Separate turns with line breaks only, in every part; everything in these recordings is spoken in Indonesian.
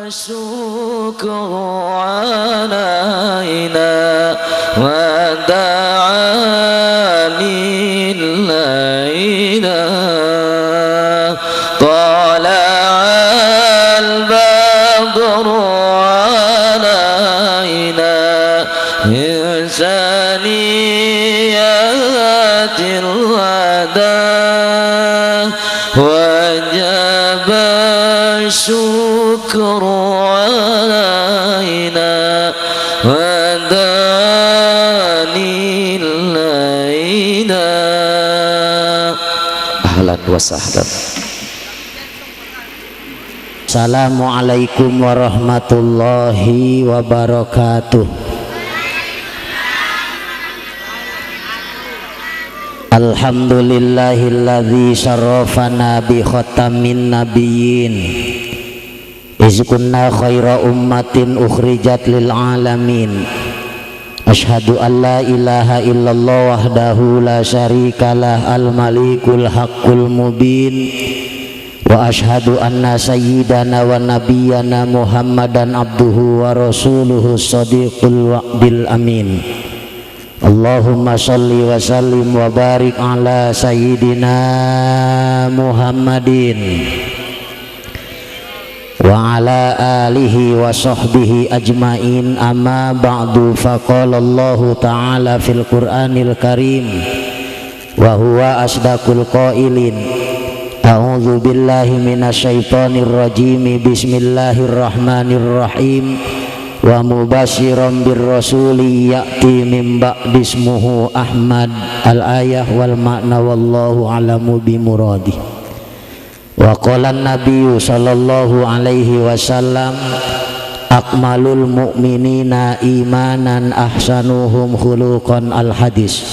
والشكر علينا ودعاني الليلة طلع البدر علينا من ثنيات الوداع وجب الشكر علينا وداني الليلة. أهلا وسهلا.
Assalamualaikum warahmatullahi wabarakatuh. Alhamdulillahilladzi syarafana bi khatamin nabiyyin iz kunna khaira ummatin ukhrijat lil alamin. Asyhadu an la ilaha illallah wahdahu la syarikalah al malikul haqqul mubin wa asyhadu anna sayyidana wa nabiyyana Muhammadan abduhu wa rasuluhu shadiqul wa'dil amin. Allahumma shalli wa sallim wa barik ala sayyidina Muhammadin wa ala alihi wa sahbihi ajmain, amma ba'du. Faqala Allahu ta'ala fil Qur'anil Karim wa huwa asdaqul qailin. A'udzu billahi minasyaitonir rajim. Bismillahirrahmanirrahim. Wa mubasyiran birrasuli ya'ti min ba'di ismuhu Ahmad. Al-ayah wal makna wallahu a'lamu bimuradi. Wa qala an-nabiyyu sallallahu alaihi wasallam akmalul mu'minina imanan ahsanuhum khuluqan. Al-hadis.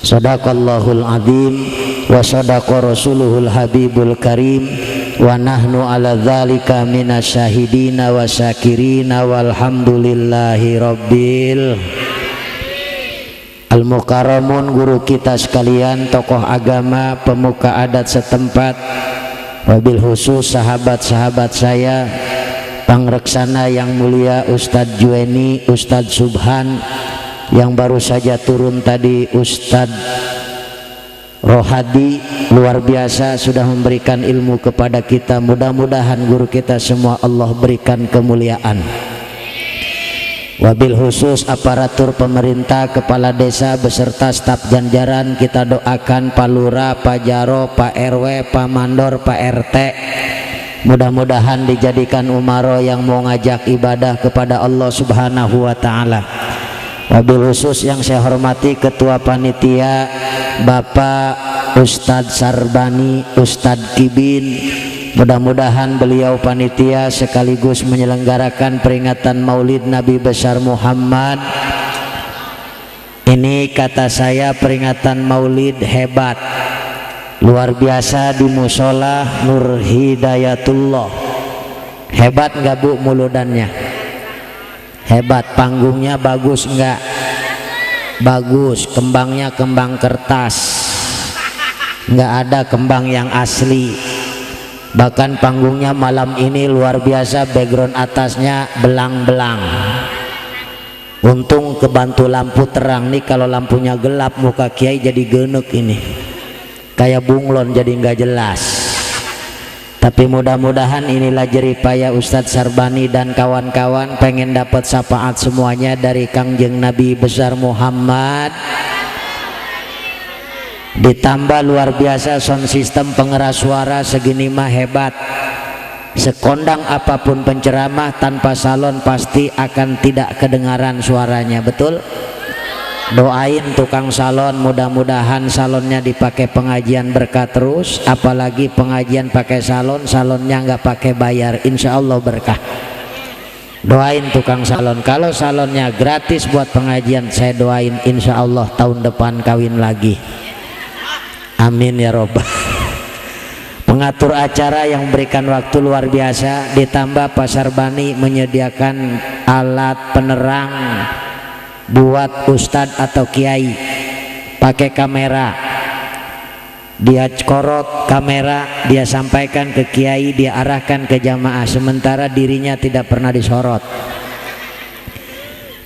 Sadaqallahul azim wa sadaqa rasuluhul habibul karim wa nahnu ala dzalika minasyahidina wa syakirina walhamdulillahi rabbil. Al-mukarramun, guru kita sekalian, tokoh agama, pemuka adat setempat, wabil khusus sahabat-sahabat saya, pangreksana yang mulia Ustadz Jueni, Ustadz Subhan, yang baru saja turun tadi Ustadz Rohadi, luar biasa sudah memberikan ilmu kepada kita. Mudah-mudahan guru kita semua Allah berikan kemuliaan. Wabil khusus aparatur pemerintah, kepala desa beserta staf janjaran, kita doakan Pak Lurah, Pak Jaro, Pak RW, Pak Mandor, Pak RT, mudah-mudahan dijadikan umaro yang mau ngajak ibadah kepada Allah Subhanahu wa ta'ala. Wabil khusus yang saya hormati ketua panitia Bapak Ustadz Sarbani, Ustadz Kibin, mudah-mudahan beliau panitia sekaligus menyelenggarakan peringatan Maulid Nabi besar Muhammad. Ini kata saya peringatan Maulid hebat, luar biasa di musola Nur Hidayatullah. Hebat nggak bu muludannya? Hebat. Panggungnya bagus enggak? Bagus. Kembangnya kembang kertas, enggak ada kembang yang asli. Bahkan panggungnya malam ini luar biasa, background atasnya belang-belang. Untung kebantu lampu terang nih, kalau lampunya gelap muka kiai jadi genek ini, kayak bunglon jadi enggak jelas. Tapi mudah-mudahan inilah jeripaya Ustadz Sarbani dan kawan-kawan, pengen dapat syafaat semuanya dari Kangjeng Nabi besar Muhammad. Ditambah luar biasa sound system pengeras suara segini mah hebat. Sekondang apapun penceramah tanpa salon pasti akan tidak kedengaran suaranya, betul? Doain tukang salon, mudah-mudahan salonnya dipakai pengajian berkah terus, apalagi pengajian pakai salon, salonnya nggak pakai bayar, insya Allah berkah. Doain tukang salon, kalau salonnya gratis buat pengajian, saya doain insya Allah tahun depan kawin lagi, amin ya robbal. Pengatur acara yang berikan waktu luar biasa, ditambah Pak Sarbani menyediakan alat penerang buat ustadz atau kiai, pakai kamera. dia korot kamera, dia sampaikan ke kiai, dia arahkan ke jamaah, sementara dirinya tidak pernah disorot.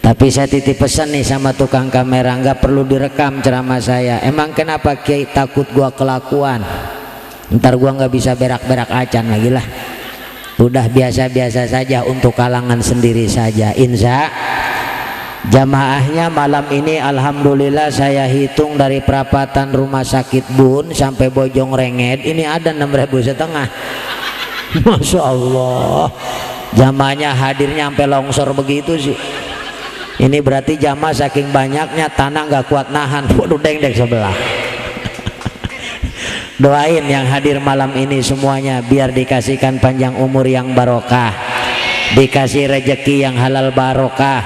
Tapi saya titip pesan nih sama tukang kamera, nggak perlu direkam ceramah saya. Emang kenapa kiai? Takut gua kelakuan, ntar gua nggak bisa berak-berak acan lagi lah. Udah biasa-biasa saja untuk kalangan sendiri saja. Insya jamaahnya malam ini alhamdulillah saya hitung dari perapatan Rumah Sakit Bun sampai Bojong Renget ini ada 6.500. Masya Allah, jamaahnya hadirnya sampai longsor begitu sih. Ini berarti jamaah saking banyaknya tanah nggak kuat nahan. Waduh, deng-deng sebelah. Doain yang hadir malam ini semuanya biar dikasihkan panjang umur yang barokah, dikasih rejeki yang halal barokah,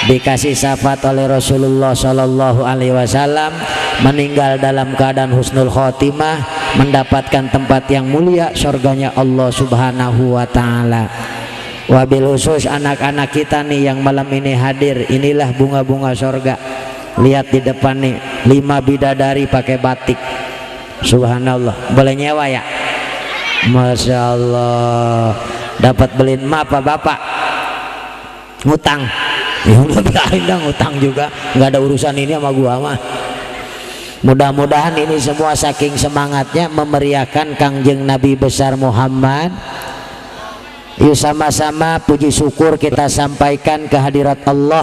dikasih syafaat oleh Rasulullah Shallallahu Alaihi Wasallam, meninggal dalam keadaan husnul khotimah, mendapatkan tempat yang mulia surganya Allah Subhanahu Wa Taala. Wabil khusus anak-anak kita nih yang malam ini hadir, inilah bunga-bunga surga. Lihat di depan nih 5 bidadari pakai batik. Subhanallah, boleh nyewa ya? Masya Allah. Dapat beliin emak apa bapak? Ngutang. Ya udah biarin dah ngutang juga, nggak ada urusan ini sama gua mah. Mudah-mudahan ini semua saking semangatnya memeriahkan Kangjeng Nabi besar Muhammad. Yuk sama-sama puji syukur kita sampaikan ke hadirat Allah,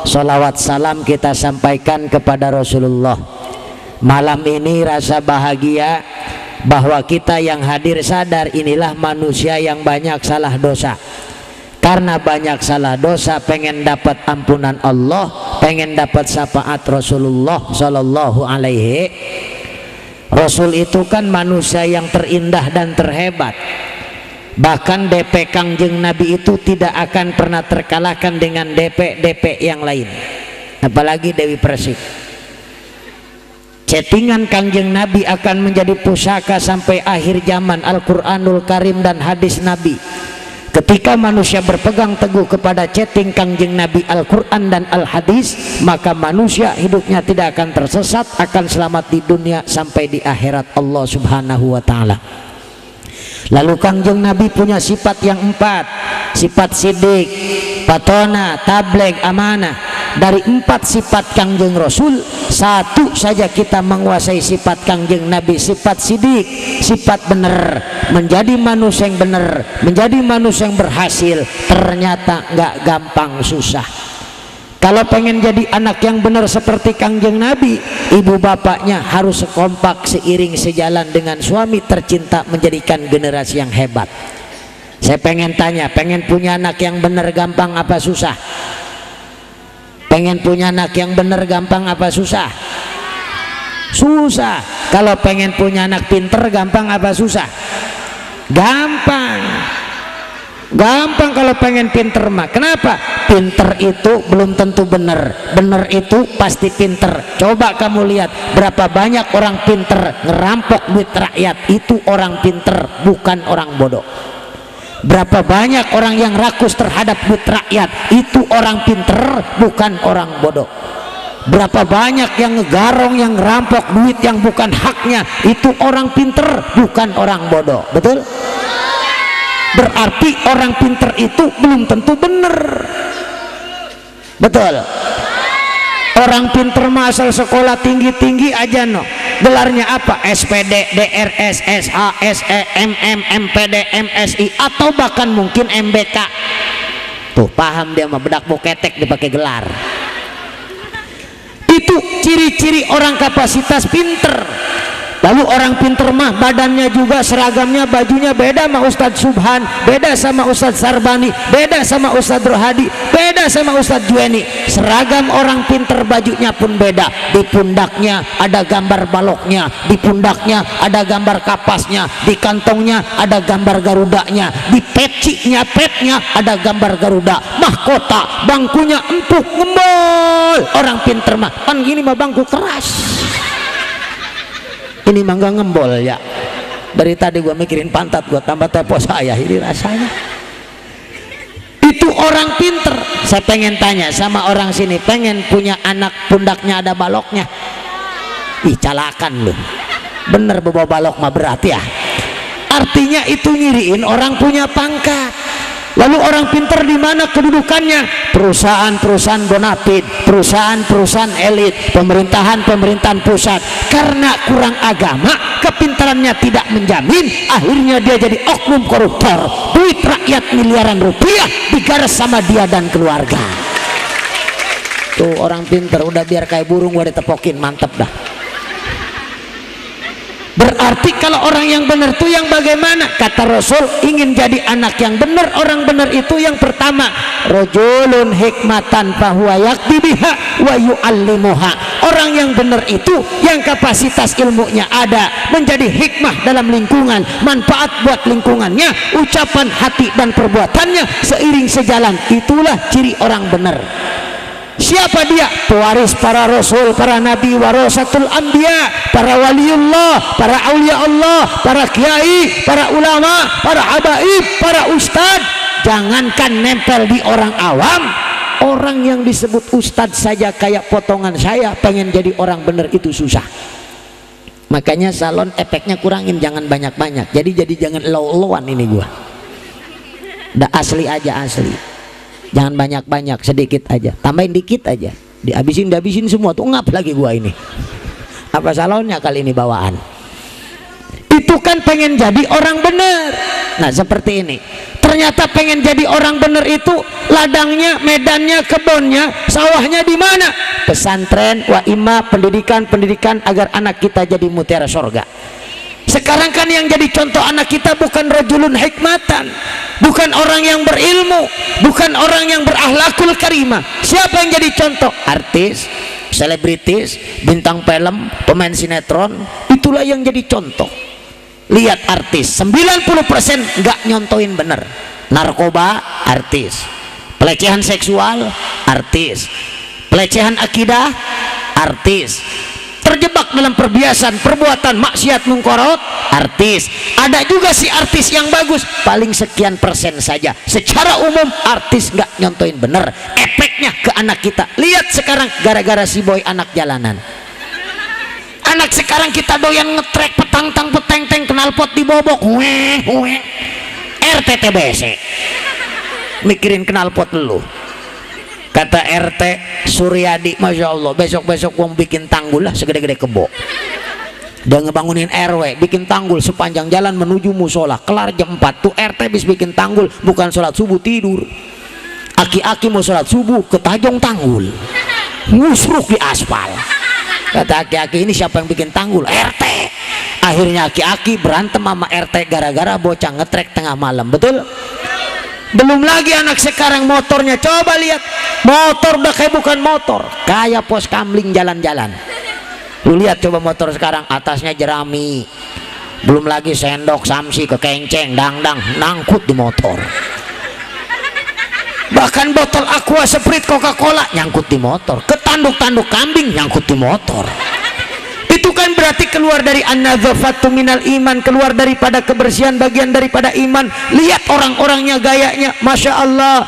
sholawat salam kita sampaikan kepada Rasulullah. Malam ini rasa bahagia bahwa kita yang hadir sadar inilah manusia yang banyak salah dosa. Karena banyak salah dosa pengen dapat ampunan Allah, pengen dapat syafaat Rasulullah Shallallahu Alaihi. Rasul itu kan manusia yang terindah dan terhebat. Bahkan DP Kangjeng Nabi itu tidak akan pernah terkalahkan dengan DP yang lain, apalagi Dewi Persik. Chattingan Kangjeng Nabi akan menjadi pusaka sampai akhir zaman, Al-Quranul Karim dan hadis Nabi. Ketika manusia berpegang teguh kepada chatting Kangjeng Nabi, Al-Quran dan Al-Hadis, maka manusia hidupnya tidak akan tersesat, akan selamat di dunia sampai di akhirat Allah Subhanahu Wa Ta'ala. Lalu Kangjeng Nabi punya sifat yang 4, sifat sidik, patona, tabligh, amanah. Dari 4 sifat Kangjeng Rasul, 1 saja kita menguasai sifat Kangjeng Nabi, sifat sidik, sifat benar, menjadi manusia yang benar, menjadi manusia yang berhasil. Ternyata nggak gampang, susah. Kalau pengen jadi anak yang benar seperti Kangjeng Nabi, ibu bapaknya harus sekompak, seiring sejalan dengan suami tercinta, menjadikan generasi yang hebat. Saya pengen tanya, pengen punya anak yang benar gampang apa susah? Pengen punya anak yang benar gampang apa susah? Susah. Kalau pengen punya anak pinter gampang apa susah? Gampang. Gampang kalau pengen pinter mah. Kenapa? Pinter itu belum tentu benar, benar itu pasti pinter. Coba kamu lihat berapa banyak orang pinter ngerampok duit rakyat, itu orang pinter, bukan orang bodoh. Berapa banyak orang yang rakus terhadap duit rakyat, itu orang pinter, bukan orang bodoh. Berapa banyak yang ngegarong, yang ngerampok duit yang bukan haknya, itu orang pinter, bukan orang bodoh. Betul? Berarti orang pinter itu belum tentu benar. Betul? Orang pinter masal sekolah tinggi-tinggi aja no, gelarnya apa? SPD, DRS, SH, SE, MM, MPD, MSI, atau bahkan mungkin MBK. Tuh paham dia mah, bedak boketek dipakai gelar. Itu ciri-ciri orang kapasitas pinter. Lalu orang pinter mah badannya juga, seragamnya, bajunya beda sama Ustadz Subhan, beda sama Ustadz Sarbani, beda sama Ustadz Rohadi, beda sama Ustadz Juweni. Seragam orang pinter bajunya pun beda. Di pundaknya ada gambar baloknya, di pundaknya ada gambar kapasnya, di kantongnya ada gambar garudanya, di petnya ada gambar garuda. Mahkota bangkunya empuk ngembol. Orang pinter mah kan gini mah bangku keras. Ini mah nggak ngembol ya. Dari tadi gua mikirin pantat gua, tambah tepo saya ini rasanya. Itu orang pinter. Saya pengen tanya sama orang sini, pengen punya anak pundaknya ada baloknya? Ih, calakan lu. bener bawa balok mah berat ya. Artinya itu ngiriin orang punya pangkat. Lalu orang pintar di mana kedudukannya? Perusahaan-perusahaan bonafit, perusahaan-perusahaan elit, pemerintahan-pemerintahan pusat. Karena kurang agama, kepintarannya tidak menjamin, akhirnya dia jadi oknum koruptor. Duit rakyat miliaran rupiah digaras sama dia dan keluarga. Tuh orang pintar udah biar kayak burung gua ditepokin, mantep dah. Berarti kalau orang yang benar itu yang bagaimana? Kata Rasul, ingin jadi anak yang benar, orang benar itu yang pertama, rajulun hikmatan fahuwa yakti biha wa yu'allimuha. Orang yang benar itu yang kapasitas ilmunya ada, menjadi hikmah dalam lingkungan, manfaat buat lingkungannya, ucapan hati dan perbuatannya seiring sejalan. Itulah ciri orang benar. Siapa dia? Pewaris para rasul, para nabi, warasatul anbiya, para waliullah, para aulia Allah, para kiai, para ulama, para habaib, para ustad. Jangankan nempel di orang awam, orang yang disebut ustad saja kayak potongan saya, pengen jadi orang bener itu susah. Makanya salon efeknya kurangin, jangan banyak-banyak. Jadi jangan low-lowan ini gua. Udah asli aja, asli. Jangan banyak-banyak, sedikit aja, tambahin dikit aja, dihabisin semua tuh ngap lagi gua ini. Apa salonnya kali ini bawaan? Itu kan pengen jadi orang bener. Nah seperti ini, ternyata pengen jadi orang bener itu ladangnya, medannya, kebunnya, sawahnya di mana? Pesantren, wa imma, pendidikan agar anak kita jadi mutiara sorga. Sekarang kan yang jadi contoh anak kita bukan rajulun hikmatan, bukan orang yang berilmu, bukan orang yang berakhlakul karimah. Siapa yang jadi contoh? Artis, selebritis, bintang film, pemain sinetron. Itulah yang jadi contoh. Lihat artis, 90% nggak nyontoin bener. Narkoba, artis. Pelecehan seksual, artis. Pelecehan akidah, artis. Terjebak dalam perbiasaan perbuatan maksiat mungkorot, artis. Ada juga si artis yang bagus, paling sekian persen saja. Secara umum artis nggak nyontoin bener. Efeknya ke anak kita. Lihat sekarang gara-gara si boy anak jalanan. Anak sekarang kita doyan ngetrek petang-tang peteng-teng, knalpot dibobok, RTTBC. Mikirin knalpot lu. Kata RT Suryadi, Masya Allah, besok-besok gua bikin tanggul lah segede-gede kebo. Dia ngebangunin RW, bikin tanggul sepanjang jalan menuju musola. Kelar jam 4 tuh RT bis bikin tanggul, bukan sholat subuh tidur. Aki-aki mau sholat subuh ke tajong tanggul, ngusruk di aspal. Kata aki-aki, ini siapa yang bikin tanggul? RT. Akhirnya aki-aki berantem sama RT gara-gara bocah ngetrek tengah malam. Betul? Belum lagi anak sekarang motornya, coba lihat, motor udah kayak bukan motor, kayak pos kamling jalan-jalan. Lu lihat coba motor sekarang, atasnya jerami, belum lagi sendok samsi kekenceng, dangdang nangkut di motor. Bahkan botol aqua, Sprite, Coca-Cola nyangkut di motor, ketanduk-tanduk kambing nyangkut di motor. Itu kan berarti keluar dari an-nadzafatu minal iman, keluar daripada kebersihan, bagian daripada iman. Lihat orang-orangnya, gayanya, Masya Allah,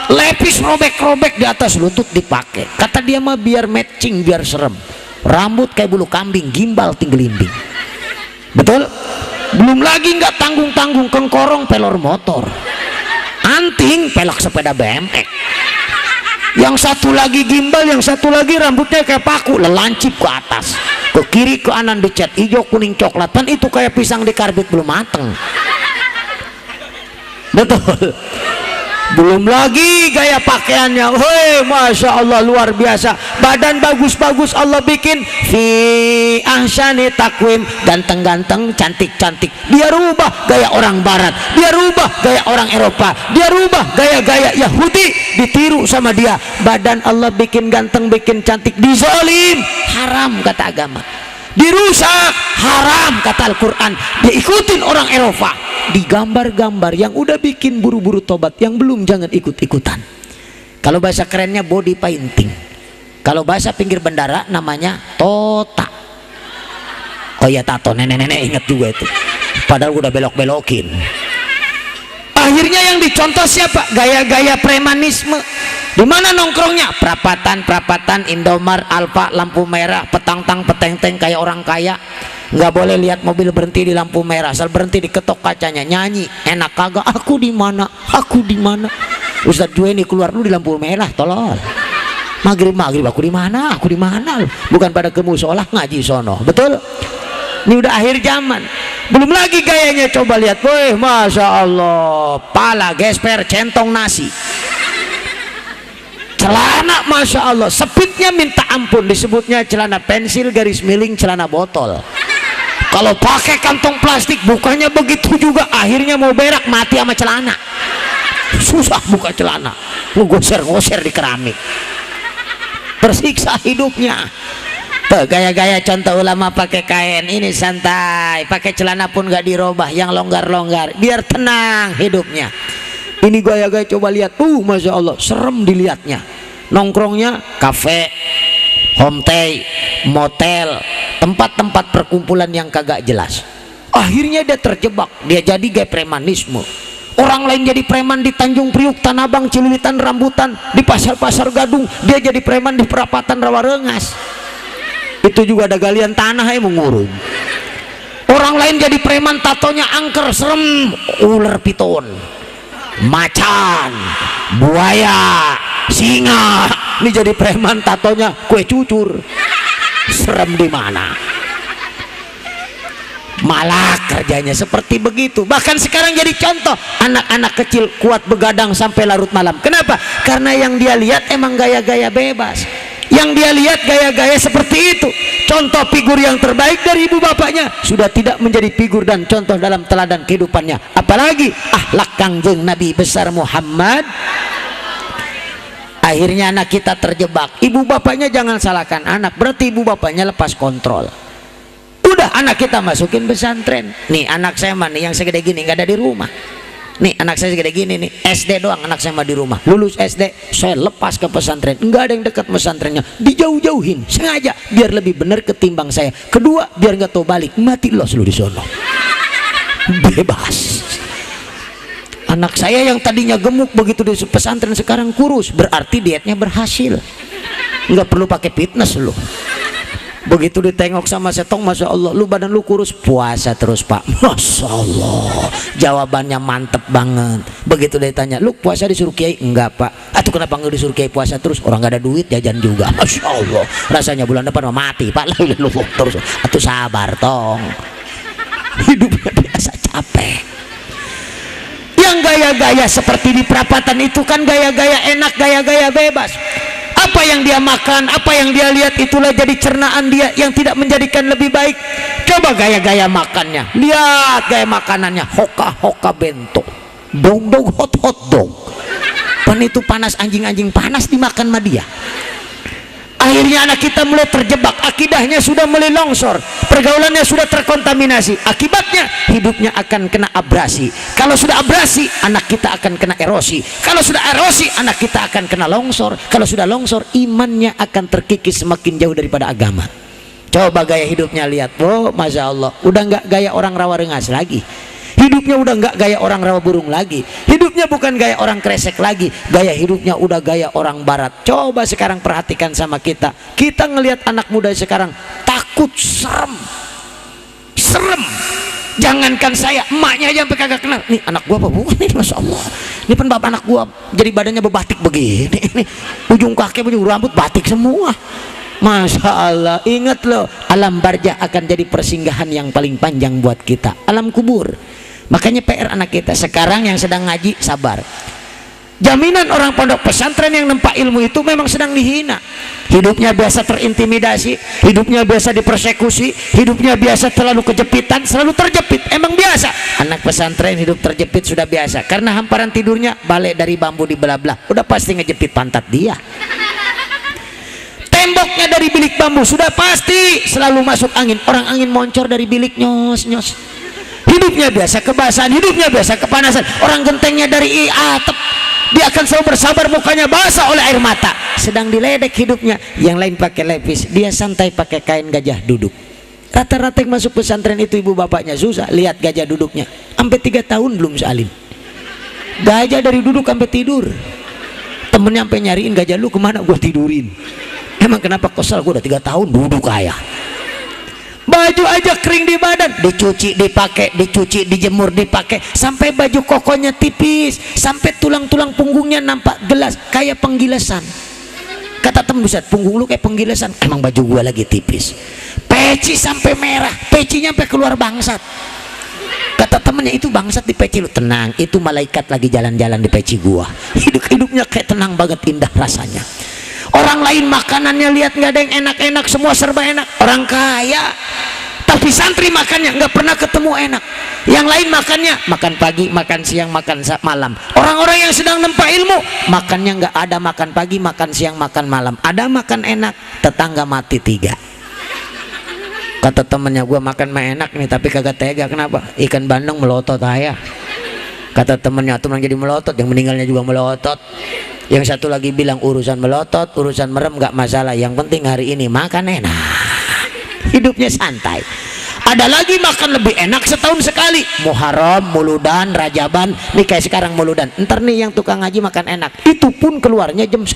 lepis robek-robek di atas lutut dipakai. Kata dia mah biar matching, biar serem. Rambut kayak bulu kambing, gimbal tinggelimbing. Betul? Belum lagi nggak tanggung-tanggung, kengkorong pelor motor, anting pelak sepeda BMX. Yang satu lagi gimbal, yang satu lagi rambutnya kayak paku, lelancip ke atas, ke kiri ke kanan dicat hijau kuning coklat. Kan itu kayak pisang di karbit belum mateng. Betul. Belum lagi gaya pakaiannya, hei, Masya Allah, luar biasa. Badan bagus-bagus Allah bikin, fi ahsani takwim, ganteng-ganteng, cantik-cantik. Dia rubah gaya orang barat, dia rubah gaya orang Eropa, dia rubah gaya-gaya Yahudi, ditiru sama dia. Badan Allah bikin ganteng, bikin cantik, dizolim, haram kata agama. Dirusak, haram kata Al-Quran. Diikutin orang Eropa, digambar-gambar. Yang udah bikin buru-buru tobat, yang belum jangan ikut-ikutan. Kalau bahasa kerennya body painting, kalau bahasa pinggir bendara namanya tota. Oh iya, tato, nenek-nenek ingat juga itu, padahal udah belok-belokin. Akhirnya yang dicontoh siapa? Gaya-gaya premanisme. Di mana nongkrongnya? Perapatan, Indomart, Alfa, lampu merah, petang-tang, peteng-teng kayak orang kaya. Nggak boleh lihat mobil berhenti di lampu merah, asal berhenti diketok kacanya nyanyi. Enak kagak? Aku di mana? Aku di mana? Ustadz Juweni keluar dulu di lampu merah, tolol. Maghrib aku di mana? Aku di mana? Bukan pada ke musola ngaji sono, betul? Ini udah akhir zaman. Belum lagi gayanya, coba lihat, wih, masya Allah, pala gesper centong nasi. Celana masya Allah, sepitnya minta ampun, disebutnya celana pensil garis miring celana botol. Kalau pakai kantong plastik bukannya begitu juga, akhirnya mau berak mati sama celana. Susah buka celana, ngoser-ngoser di keramik, tersiksa hidupnya. Tuh gaya-gaya contoh ulama pakai kain ini santai, pakai celana pun gak dirobah, yang longgar-longgar biar tenang hidupnya. Ini gaya-gaya coba lihat, masya Allah, serem dilihatnya. Nongkrongnya kafe, homestay, motel, tempat-tempat perkumpulan yang kagak jelas. Akhirnya dia terjebak, dia jadi gaya premanisme. Orang lain jadi preman di Tanjung Priuk, Tanah Abang, Cililitan, Rambutan, di pasar-pasar Gadung, dia jadi preman di perapatan Rawarengas. Itu juga ada galian tanah yang mengurung. Orang lain jadi preman, tatonya angker, serem, ular piton, macan, buaya, singa. Ini jadi preman, tatonya kue cucur, serem di mana? Malak kerjanya seperti begitu. Bahkan sekarang jadi contoh, anak-anak kecil kuat begadang sampai larut malam. Kenapa? Karena yang dia lihat emang gaya-gaya bebas, yang dia lihat gaya-gaya seperti itu. Contoh figur yang terbaik dari ibu bapaknya sudah tidak menjadi figur dan contoh dalam teladan kehidupannya, apalagi akhlak Kangjeng Nabi besar Muhammad. Akhirnya anak kita terjebak. Ibu bapaknya jangan salahkan anak, berarti ibu bapaknya lepas kontrol. Udah anak kita masukin pesantren. Nih anak saya mah nih yang segede gini nggak ada di rumah. Nih anak saya segede gini nih, SD doang anak saya mah di rumah. Lulus SD saya lepas ke pesantren, nggak ada yang dekat pesantrennya, dijauh-jauhin sengaja biar lebih benar ketimbang saya. Kedua biar nggak tahu balik, mati los lu di sono. Bebas. Anak saya yang tadinya gemuk begitu di pesantren sekarang kurus, berarti dietnya berhasil. Nggak perlu pakai fitness lu. Begitu ditengok sama setong, masya Allah, lu badan lu kurus, puasa terus pak. Masya Allah, jawabannya mantep banget. Begitu ditanya, lu puasa disuruh kiai? Enggak pak. Atau kenapa nggak disuruh kiai puasa terus? Orang nggak ada duit, jajan juga. Masya Allah, rasanya bulan depan mau mati pak. Lu terus, atau sabar tong. Hidupnya biasa capek. Yang gaya-gaya seperti di perapatan itu kan gaya-gaya enak, gaya-gaya bebas. Apa yang dia makan, apa yang dia lihat, itulah jadi cernaan dia yang tidak menjadikan lebih baik. Coba gaya-gaya makannya, lihat gaya makanannya, hoka-hoka bento, dong-dong hot-hot dong. Pan itu panas, anjing-anjing panas dimakan sama dia. Akhirnya anak kita mulai terjebak, akidahnya sudah mulai longsor, pergaulannya sudah terkontaminasi. Akibatnya hidupnya akan kena abrasi. Kalau sudah abrasi, anak kita akan kena erosi. Kalau sudah erosi, anak kita akan kena longsor. Kalau sudah longsor, imannya akan terkikis semakin jauh daripada agama. Coba gaya hidupnya lihat, masya Allah, udah nggak gaya orang Rawarengas lagi. Hidupnya udah nggak gaya orang Rawaburung lagi. Hidupnya bukan gaya orang Kresek lagi. Gaya hidupnya udah gaya orang Barat. Coba sekarang perhatikan sama kita. Kita ngelihat anak muda sekarang takut, serem. Serem. Jangankan saya, emaknya aja sampai kagak kenal. Nih anak gua apa bukan nih, masya Allah. Ini kan bapak anak gua jadi badannya bebatik begini. Nih ujung kaki, ujung rambut batik semua. Masya Allah. Ingat loh, alam barzah akan jadi persinggahan yang paling panjang buat kita, alam kubur. Makanya PR anak kita sekarang yang sedang ngaji, sabar. Jaminan orang pondok pesantren yang nempa ilmu itu memang sedang dihina. Hidupnya biasa terintimidasi, hidupnya biasa dipersekusi, hidupnya biasa terlalu kejepitan, selalu terjepit. Emang biasa. Anak pesantren hidup terjepit sudah biasa. Karena hamparan tidurnya balai dari bambu di belah-belah, udah pasti ngejepit pantat dia. Temboknya dari bilik bambu sudah pasti selalu masuk angin. Orang angin moncor dari bilik, nyos-nyos. Hidupnya biasa kebasahan, hidupnya biasa kepanasan. Orang gentengnya dari atap, dia akan selalu bersabar, mukanya basah oleh air mata. Sedang diledek hidupnya. Yang lain pakai lepis, dia santai pakai kain gajah duduk. Rata-rata yang masuk pesantren itu ibu bapaknya susah. Lihat gajah duduknya, sampai 3 tahun belum salim. Gajah dari duduk sampai tidur. Temennya sampai nyariin, gajah lu kemana? Gua tidurin. Emang kenapa kesel? Gua udah 3 tahun duduk ayah. Baju aja kering di badan, dicuci, dipakai, dicuci, dijemur, dipakai, sampai baju kokonya tipis, sampai tulang-tulang punggungnya nampak gelas kayak penggilesan. Kata temen, buset, punggung lu kayak penggilesan. Emang baju gua lagi tipis. Peci sampai merah, pecinya sampai keluar bangsat. Kata temennya, itu bangsat di peci lu. Tenang, itu malaikat lagi jalan-jalan di peci gua. Hidupnya kayak tenang banget, indah rasanya. Orang lain makanannya lihat nggak ada yang enak-enak, semua serba enak. Orang kaya, tapi santri makannya nggak pernah ketemu enak. Yang lain makannya makan pagi, makan siang, makan malam. Orang-orang yang sedang nempa ilmu makannya nggak ada makan pagi, makan siang, makan malam. Ada makan enak, tetangga mati 3. Kata temennya, gua makan mah enak nih tapi kagak tega. Kenapa? Ikan bandeng melotot ayah. Kata temennya, tuh yang jadi melotot, yang meninggalnya juga melotot. Yang satu lagi bilang, urusan melotot, urusan merem gak masalah, yang penting hari ini makan enak, hidupnya santai. Ada lagi makan lebih enak setahun sekali, Muharram, Muludan, Rajaban. Nih kayak sekarang Muludan, ntar nih yang tukang ngaji makan enak, itu pun keluarnya jam 1.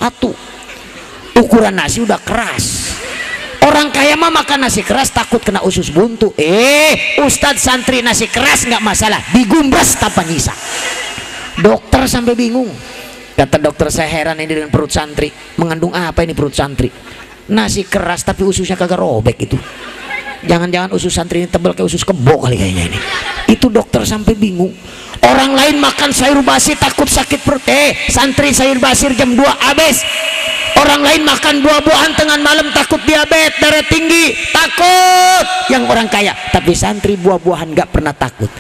Ukuran nasi udah keras. Orang kaya mah makan nasi keras takut kena usus buntu. Ustadz santri nasi keras nggak masalah, digumbas tanpa nyisa. Dokter sampai bingung. Kata dokter, saya heran ini dengan perut santri. Mengandung apa ini perut santri? Nasi keras tapi ususnya kagak robek itu. Jangan-jangan usus santri ini tebal kayak usus kebo kali kayaknya ini. Itu dokter sampai bingung. Orang lain makan sayur basi takut sakit perut. Santri sayur basir jam 2 habis. Orang lain makan buah-buahan tengah malam takut diabetes, darah tinggi, takut. Yang orang kaya, tapi santri buah-buahan nggak pernah takut.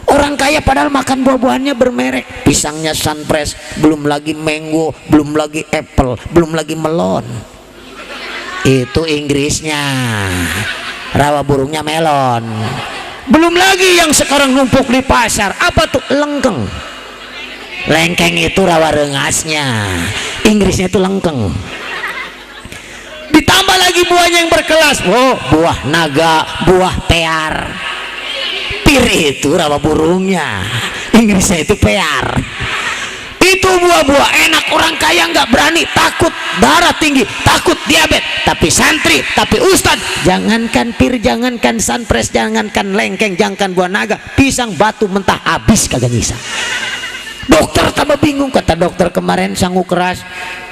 Orang kaya padahal makan buah-buahannya bermerek, pisangnya Sunpress, belum lagi mango, belum lagi apple, belum lagi melon. Itu Inggrisnya. Rawa burungnya melon. Belum lagi yang sekarang numpuk di pasar, apa tuh? Lengkeng. Lengkeng itu rawa rengasnya, Inggrisnya itu lengkeng. Ditambah lagi buahnya yang berkelas, buah naga, buah pear. Pir itu rawa burungnya, Inggrisnya itu pear. Itu buah-buah enak. Orang kaya nggak berani, takut darah tinggi, takut diabetes. Tapi santri, tapi ustad, jangankan pir, jangankan Sunpress, jangankan lengkeng, jangankan buah naga, pisang batu mentah habis kagak nyisa. Dokter tambah bingung. Kata dokter kemarin sangu keras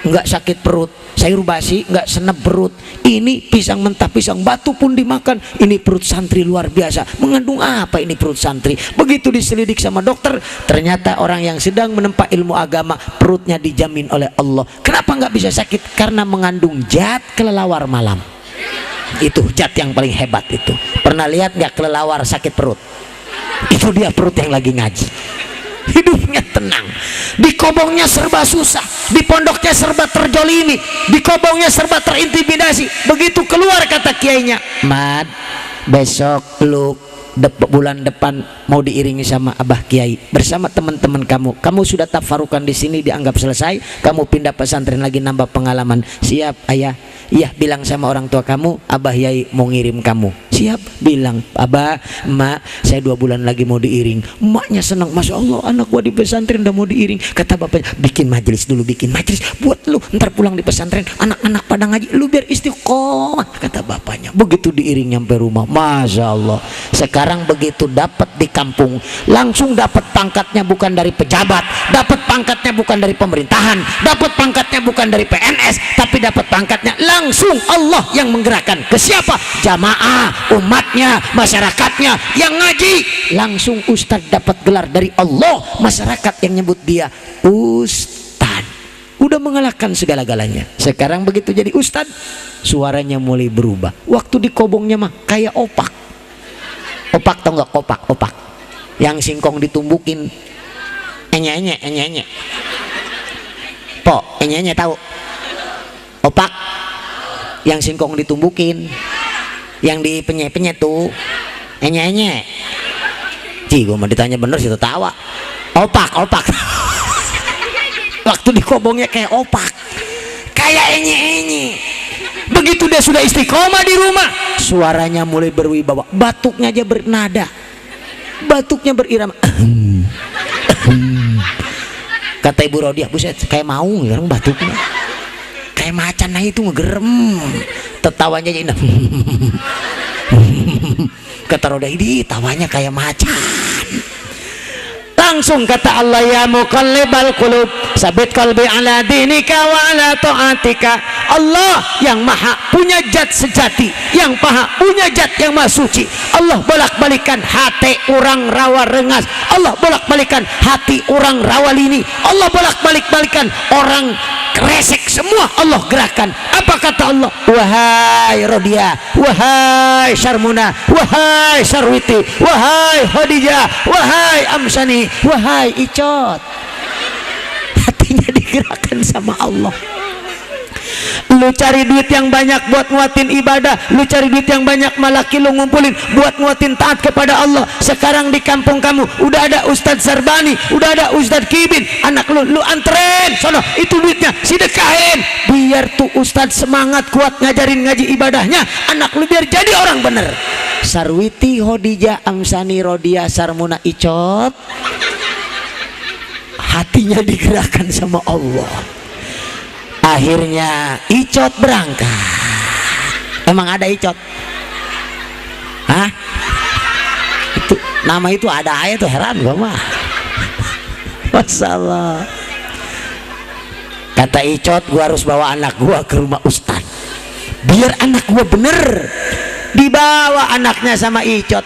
nggak sakit perut, sayur basi nggak senep perut, ini pisang mentah, pisang batu pun dimakan. Ini perut santri luar biasa. Mengandung apa ini perut santri? Begitu diselidik sama dokter, ternyata orang yang sedang menempa ilmu agama perutnya dijamin oleh Allah. Kenapa nggak bisa sakit? Karena mengandung zat kelelawar malam. Itu zat yang paling hebat itu. Pernah lihat nggak kelelawar sakit perut? Itu dia perut yang lagi ngaji. Hidupnya tenang, di kobongnya serba susah, di pondoknya serba terjolimi, di kobongnya serba terintimidasi. Begitu keluar kata kiainya, Mat, besok lu bulan depan mau diiringi sama Abah Kiai bersama teman-teman kamu. Kamu sudah tafarukan di sini dianggap selesai, kamu pindah pesantren lagi nambah pengalaman. Siap ayah? Iya, bilang sama orang tua kamu Abah Yai mau ngirim kamu. Siap, bilang Abah, Mak, saya 2 bulan lagi mau diiring. Emaknya senang, Masya Allah anak gua di pesantren udah mau diiring. Kata bapaknya, bikin majelis dulu, bikin majelis buat lu, ntar pulang di pesantren anak-anak pada ngaji, lu biar istiqomah. Kata bapaknya. Begitu diiring nyampe rumah, Masya Allah. Sekarang begitu dapat di kampung, langsung dapat pangkatnya bukan dari pejabat, dapat pangkatnya bukan dari pemerintahan, dapat pangkatnya bukan dari PNS, tapi dapat pangkatnya langsung Allah yang menggerakkan. Ke siapa? Jamaah, umatnya, masyarakatnya yang ngaji. Langsung ustadz dapat gelar dari Allah, masyarakat yang nyebut dia ustadz. Udah mengalahkan segala-galanya. Sekarang begitu jadi ustadz, suaranya mulai berubah. Waktu di kobongnya mah kayak opak. Opak tau nggak? Opak yang singkong ditumbukin, enye po, enye tahu? Opak yang singkong ditumbukin, yang dipenye-penye tuh enye. Cih, gue mau ditanya bener sih tawa. Opak waktu di kobongnya kayak opak, kayak enye. Begitu dia sudah istiqomah di rumah, suaranya mulai berwibawa, batuknya aja bernada, batuknya berirama. Kata Ibu Rodiah, buset, kayak mau ngerem batuknya, kayak macan. Nah itu ngegerem, tertawanya jadi Kata roda ini tawanya kayak macan. Langsung kata Allah, ya muqallibal qulub sabit qalbi ala dinika wa ala ta'atika. Allah yang maha punya zat sejati, yang maha punya zat yang maha suci. Allah bolak-balikan hati orang rawa rengas, Allah bolak-balikan hati orang rawa lini, Allah bolak-balikan orang kresek, semua Allah gerakan. Apa kata Allah? Wahai Rodia, wahai Syarmuna, wahai Sarwiti, wahai Khadijah, wahai Amsani, wahai Icot. Hatinya digerakkan sama Allah. Lu cari duit yang banyak buat nguatin ibadah, lu cari duit yang banyak malaki lu ngumpulin buat nguatin taat kepada Allah. Sekarang di kampung kamu udah ada Ustadz Sarbani, udah ada Ustadz Kibin, anak lu antren sono, itu duitnya sedekahin biar tuh Ustadz semangat kuat ngajarin ngaji ibadahnya, anak lu biar jadi orang bener. Sarwiti, Khadijah, Amsani, Rodia, Sarmuna, Icot, hatinya digerakkan sama Allah. Akhirnya Icot berangkat. Emang ada Icot? Hah? Itu nama itu ada aja tuh, heran gua mah. Masalah. Kata Icot, gua harus bawa anak gua ke rumah Ustad. Biar anak gua bener. Dibawa anaknya sama Icot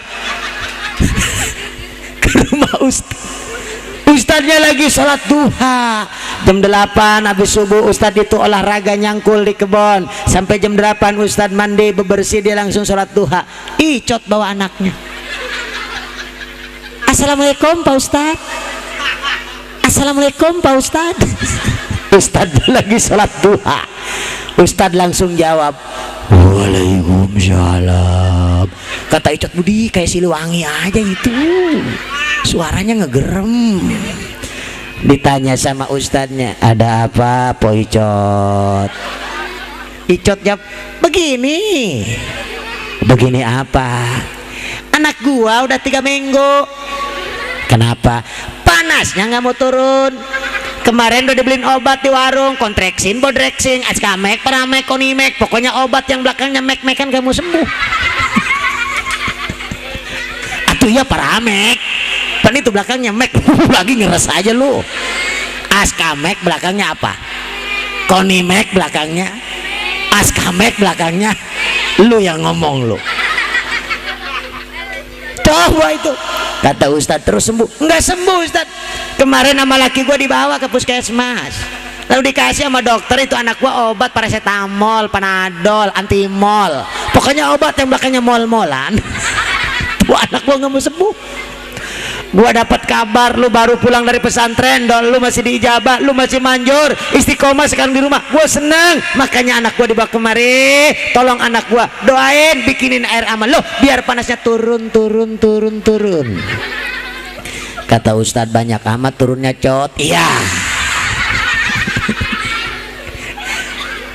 ke rumah Ustad. Ustadznya lagi sholat duha jam 8 habis subuh. Ustadz itu olahraga nyangkul di kebon sampai jam 8. Ustadz mandi bebersih, dia langsung sholat duha. Icot bawa anaknya. Assalamualaikum Pak Ustadz. Assalamualaikum Pak Ustadz. Ustadz lagi sholat duha. Ustadz langsung jawab, Waalaikumsalam. Kata Icot, Budi kayak Siliwangi aja itu, suaranya ngegerem. Ditanya sama ustadznya, ada apa Po Icot? Icot jawab, begini. Begini apa? Anak gua udah 3 minggu. Kenapa? Panasnya nggak mau turun. Kemarin udah dibeliin obat di warung, kontreksin, bodreksin, askamek, paramek, konimek, pokoknya obat yang belakangnya mek-mekan kamu sembuh. Atuh ya paramek, kan itu belakangnya mek. Lagi ngeres aja lu. Askamek belakangnya apa? Konimek belakangnya, askamek belakangnya. Lu yang ngomong lu. Coba itu. Kata Ustadz, terus sembuh? Enggak sembuh Ustadz. Kemarin sama laki gue dibawa ke puskesmas, lalu dikasih sama dokter itu anak gue obat paracetamol, panadol, antimol, pokoknya obat yang belakangnya mol-molan. Tuh anak gue nggak mau sembuh. Gue dapat kabar lu baru pulang dari pesantren, lu masih diijabah, lu masih manjur, istiqomah sekarang di rumah. Gue seneng, makanya anak gue dibawa kemari. Tolong anak gue doain, bikinin air aman lo biar panasnya turun. Kata Ustadz, banyak amat turunnya Cot. Iya.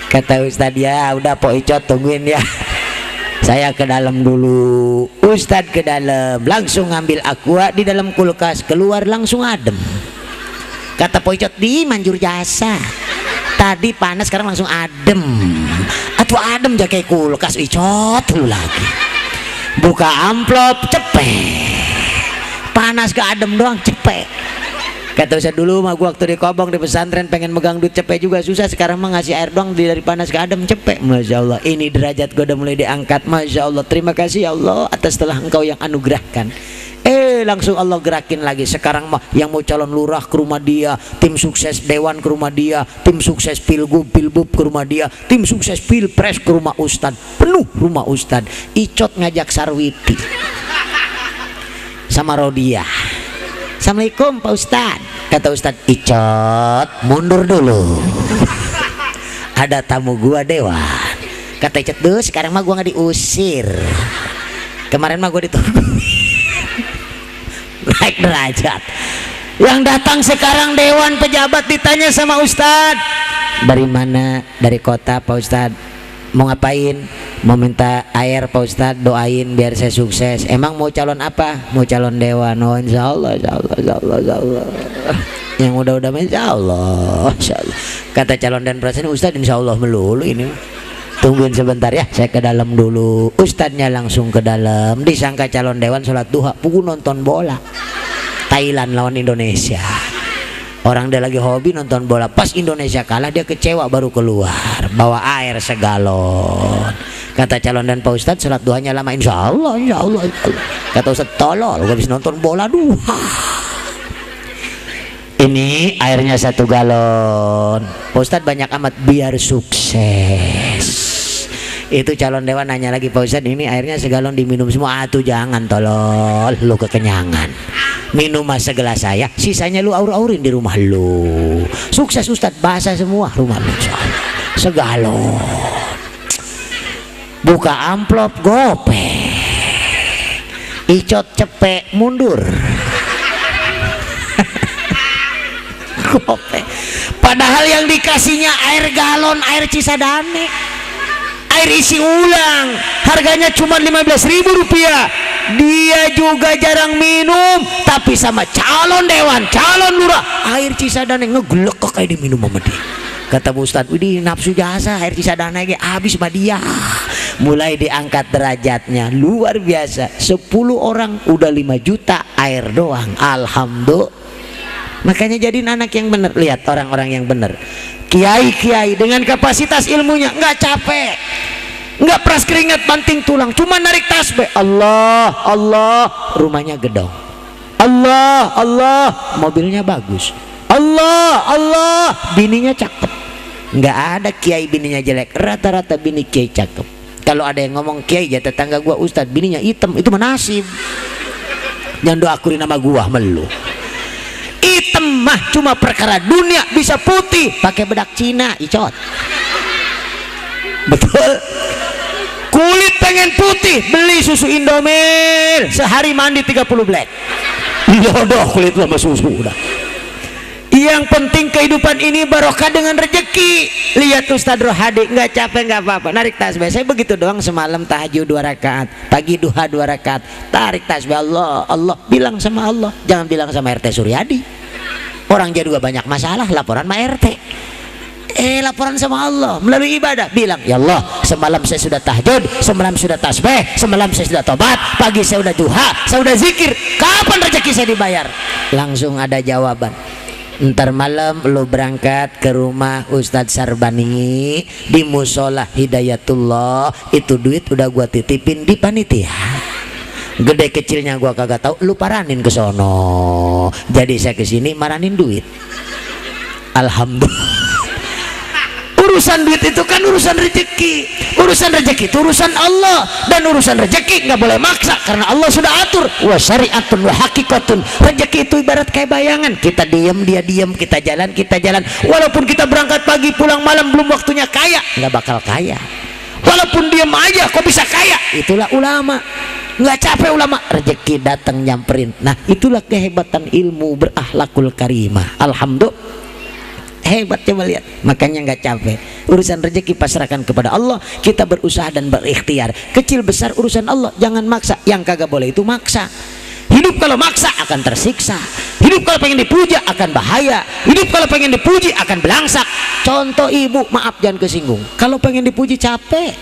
Kata Ustadz, ya udah Po Icot tungguin ya, saya ke dalam dulu. Ustadz ke dalam, langsung ngambil aqua di dalam kulkas, keluar langsung adem. Kata Po Icot, di manjur jasa, tadi panas sekarang langsung adem. Atuh adem jaga kulkas. Icot lu lagi buka amplop, cepet panas ke adem doang, cepet. Kata Ustadz, dulu mah gua waktu di Kobong di pesantren pengen megang duit cepet juga susah, sekarang mah ngasih air doang dari panas ke adem cepet. Masya Allah, ini derajat gua udah mulai diangkat. Masya Allah, terima kasih ya Allah atas telah engkau yang anugerahkan. Langsung Allah gerakin lagi. Sekarang mah yang mau calon lurah ke rumah dia, tim sukses dewan ke rumah dia, tim sukses pilgub pilbub ke rumah dia, tim sukses pilpres ke rumah Ustadz, penuh rumah Ustadz. Icot ngajak Sarwiti sama Rodia. Assalamualaikum Pak Ustadz. Kata Ustadz, Icot mundur dulu. Ada tamu gua dewan. Kata Icot, duh sekarang mah gua nggak diusir, kemarin mah gua ditunggu. Naik derajat. Yang datang sekarang dewan pejabat, ditanya sama Ustadz, dari mana? Dari kota Pak Ustadz. Mau ngapain? Mau minta air Pak Ustadz, doain biar saya sukses. Emang mau calon apa? Mau calon dewan. Oh insya Allah, insya Allah, insya Allah, insya Allah. Yang udah insya Allah, insya Allah. Kata calon dan perasaan Ustadz, insya Allah melulu ini. tungguin sebentar ya, saya ke dalam dulu. Ustadznya langsung ke dalam, disangka calon dewan sholat duha, pugu nonton bola Thailand lawan Indonesia. Orang dia lagi hobi nonton bola, pas Indonesia kalah dia kecewa, baru keluar bawa air segalon. Kata calon dan Pak Ustadz, sholat duhanya lama. Insya Allah, insya Allah. Kata Ustadz, tolol, gak bisa nonton bola duha. Ini airnya 1 galon. Pak Ustadz banyak amat, biar sukses. Itu calon dewan nanya lagi, Pak Ustadz ini airnya segalon diminum semua. Ah tuh jangan, tolol, lu kekenyangan. Minum mas segelas saya, sisanya lu aur-aurin di rumah lu. Sukses Ustadz, basah semua rumah lu. Segalon. Buka amplop, gope. Icot cepek mundur. Gope. Padahal yang dikasihnya air galon, air Cisadane, air isi ulang, harganya cuma Rp15.000. Dia juga jarang minum, tapi sama calon dewan, calon lurah, air Cisadane ngegelek kayak diminum sama dia. Kata Bu Ustadz, widih nafsu jasa air Cisadane habis sama dia. Mulai diangkat derajatnya, luar biasa. 10 orang udah 5 juta air doang. Alhamdulillah. Makanya jadi anak yang benar. Lihat orang-orang yang benar, kiai-kiai dengan kapasitas ilmunya nggak capek, nggak peras keringat banting tulang, cuma narik tasbih. Allah Allah, rumahnya gedong. Allah Allah, mobilnya bagus. Allah Allah, bininya cakep. Nggak ada kiai bininya jelek, rata-rata bini kiai cakep. Kalau ada yang ngomong kiai ya tetangga gua Ustadz bininya hitam, itu menasib. Jangan doakurin nama gua melu. Hitam mah cuma perkara dunia, bisa putih pakai bedak Cina, icot. Betul. Kulit pengen putih, beli susu Indomil, sehari mandi 30 black. Jodoh kulit sama susu udah. Yang penting kehidupan ini barokah dengan rezeki. Lihat Ustadz Rohadi nggak capek nggak apa-apa, narik tasbih. Saya begitu doang semalam, tahajud 2 rakaat, pagi duha 2 rakaat, tarik tasbih. Allah Allah, bilang sama Allah, jangan bilang sama RT Suryadi. Orang dia juga banyak masalah, laporan sama RT. Laporan sama Allah melalui ibadah, bilang ya Allah semalam saya sudah tahajud, semalam sudah tasbih, semalam saya sudah tobat, pagi saya sudah duha, saya sudah zikir, kapan rezeki saya dibayar? Langsung ada jawaban. Ntar malam lo berangkat ke rumah Ustadz Sarbani di musola Hidayatullah, itu duit udah gua titipin di panitia. Gede kecilnya gua kagak tahu, lu paranin ke sono. Jadi saya kesini maranin duit. Alhamdulillah. Urusan duit itu kan urusan rezeki. Urusan rezeki itu urusan Allah, dan urusan rezeki nggak boleh maksa karena Allah sudah atur. Wa syari'atun wa haqiqatun. Rezeki itu ibarat kayak bayangan, kita diam dia diam, kita jalan kita jalan. Walaupun kita berangkat pagi pulang malam, belum waktunya kaya, nggak bakal kaya. Walaupun diam aja kok bisa kaya. Itulah ulama, nggak capek ulama, rezeki datang nyamperin. Nah itulah kehebatan ilmu berakhlakul karimah. Alhamdulillah, hebat. Coba lihat, makanya nggak capek. Urusan rezeki pasrahkan kepada Allah, kita berusaha dan berikhtiar. Kecil besar urusan Allah, jangan maksa. Yang kagak boleh itu maksa. Hidup kalau maksa akan tersiksa. Hidup kalau pengen dipuja akan bahaya. Hidup kalau pengen dipuji akan belangsak. Contoh ibu, maaf jangan kesinggung, kalau pengen dipuji capek.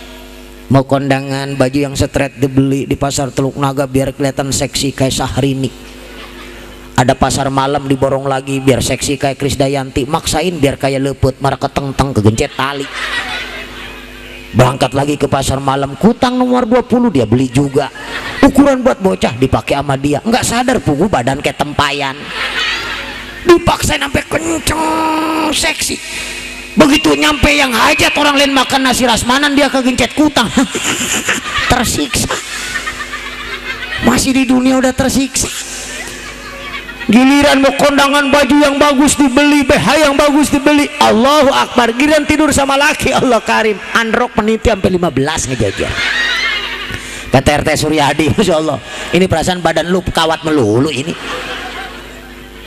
Mau kondangan baju yang straight dibeli di pasar Teluk Naga biar kelihatan seksi kayak Syahrini. Ada pasar malam diborong lagi biar seksi kayak Krisdayanti, maksain biar kayak leput, marah keteng-teng kegencet tali. Berangkat lagi ke pasar malam, kutang nomor 20 dia beli juga, ukuran buat bocah dipakai sama dia, nggak sadar pugu badan kayak tempayan, dipaksain sampai kenceng seksi. Begitu nyampe yang hajat, orang lain makan nasi rasmanan, dia kegencet kutang. Tersiksa, masih di dunia udah tersiksa. Giliran mau kondangan baju yang bagus dibeli, BH yang bagus dibeli, Allahu Akbar. Giliran tidur sama laki, Allah karim, androk meniti sampai 15 ngejajar. Kata RT Suryadi, Masya Allah, ini perasaan badan lu kawat melulu ini.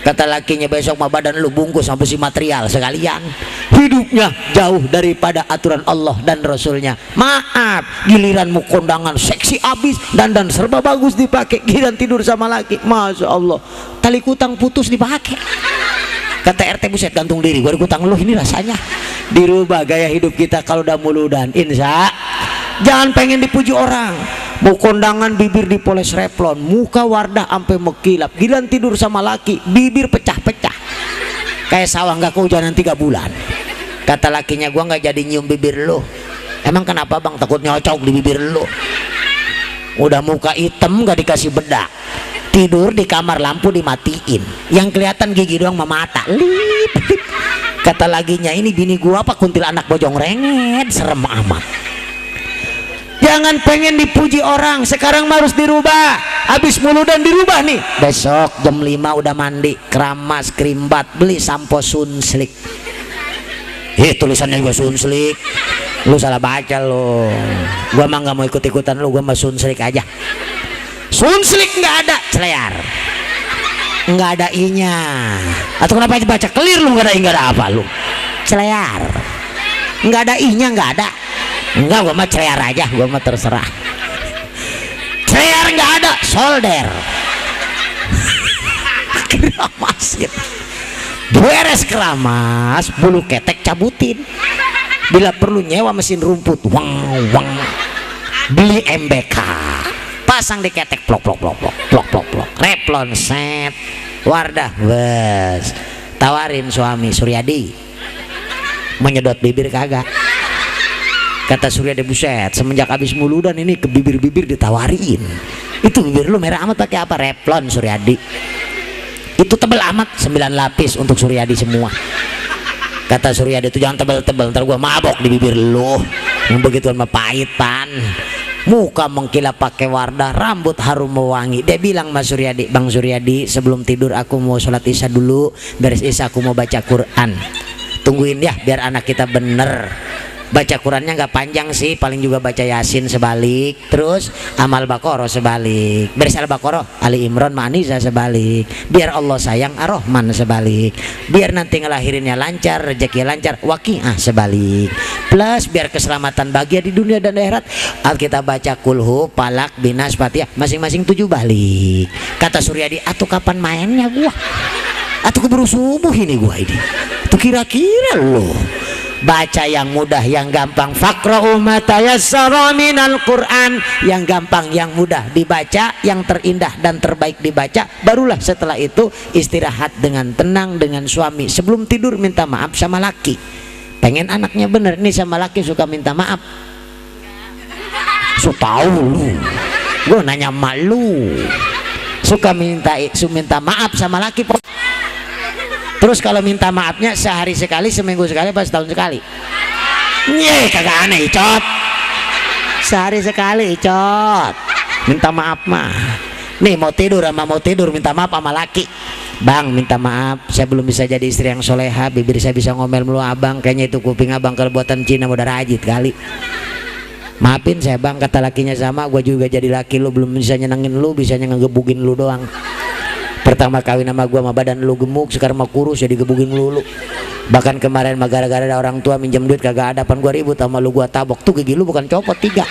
Kata lakinya, besok mah badan lu bungkus sampai si material sekalian. Hidupnya jauh daripada aturan Allah dan Rasulnya. Maaf, giliran mau kondangan seksi abis, dandan serba bagus dipakai, giliran tidur sama laki, Masya Allah, tali kutang putus dipakai. Kata RT, buset gantung diri, gua kutang lu ini rasanya. dirubah gaya hidup kita kalau udah muludan. Insya jangan pengen dipuji orang, mau kondangan bibir dipoles replon, muka Wardah sampai mekilap, giliran tidur sama laki bibir pecah-pecah kayak sawah nggak kehujanan 3 bulan. Kata lakinya, gua nggak jadi nyium bibir lo. Emang kenapa bang? Takut nyocok di bibir lo. Udah muka hitam nggak dikasih bedak, tidur di kamar lampu dimatiin, yang kelihatan gigi doang sama mata. Lip, lip. Kata laginya, ini bini gua apa kuntilanak bojong renget, serem amat. Jangan pengen dipuji orang, sekarang harus dirubah. Habis muludan dirubah nih, besok jam 5 udah mandi, keramas, krimbat, beli sampo Sunslik. Tulisannya juga Sunslik, lu salah baca lo. Gua mah nggak mau ikut-ikutan lu, gua mah Sunslik aja. Sunslik nggak ada Clear, nggak ada i-nya. Atau kenapa aja baca clear lu, nggak ada i, nggak ada apa lu? Clear, nggak ada i-nya, nggak ada. Enggak, gua mah Clear aja, gua mah terserah. Clear nggak ada, solder. Keramasin, beres keramas, bulu ketek cabutin. Bila perlu nyewa mesin rumput, wang wang, beli MBK, pasang di ketek, plok plok plok plok plok plok plok, replon set, Wardah bes, tawarin suami Suryadi, menyedot bibir kagak. Kata Suryadi, buset, semenjak habis muludan ini ke bibir-bibir ditawarin. Itu bibir lu merah amat pakai apa? Replon Suryadi. Itu tebel amat, 9 lapis untuk Suryadi semua. Kata Suryadi, itu jangan tebel-tebel, ntar gua mabok di bibir lu. Yang begituan mah pahit pan. Muka mengkilap pakai Wardah, rambut harum mewangi. Dia bilang Mas Suryadi, Bang Suryadi, sebelum tidur aku mau sholat isya dulu, beres isya aku mau baca Quran. Tungguin ya biar anak kita bener. Baca Qurannya nggak panjang sih, paling juga baca Yasin sebalik, terus Amal Baqarah sebalik, beres Al-Baqarah Ali Imran Ma'aniza sebalik, biar Allah sayang Ar-Rahman sebalik, biar nanti ngelahirinnya lancar, rezeki lancar Waqiah sebalik, plus biar keselamatan bahagia di dunia dan akhirat kita baca Kulhu, Palak, Binas, Fatihah masing-masing 7 balik. Kata Suryadi, atuh kapan mainnya gua? Atuh keburu subuh ini gua ini. Tuh kira-kira lo baca yang mudah, yang gampang. Faqra'u ma tayassara minal Qur'an, yang gampang, yang mudah dibaca, yang terindah dan terbaik dibaca. Barulah setelah itu istirahat dengan tenang dengan suami. Sebelum tidur minta maaf sama laki. Pengen anaknya bener nih sama laki suka minta maaf. So tahu lu, gue nanya malu. Suka minta maaf sama laki. Terus kalau minta maafnya sehari sekali, seminggu sekali, pas setahun sekali? Nye, kagak aneh Icot. Sehari sekali Icot minta maaf mah. Nih mau tidur minta maaf sama laki. Bang, minta maaf, saya belum bisa jadi istri yang soleha. Bibir saya bisa ngomel mulu abang. Kayaknya itu kuping abang kalau buatan Cina udah rajit kali. Maafin saya bang, kata lakinya. Sama, gue juga jadi laki lu, belum bisa nyenengin lu, bisanya ngegebugin lu doang. Pertama kawin sama gua sama badan lu gemuk, sekarang mah kurus jadi gebukin lu. Bahkan kemarin mah gara-gara ada orang tua minjem duit kagak ada, pan gua ribut sama lu, gua tabok tuh gigi lu bukan copot 3.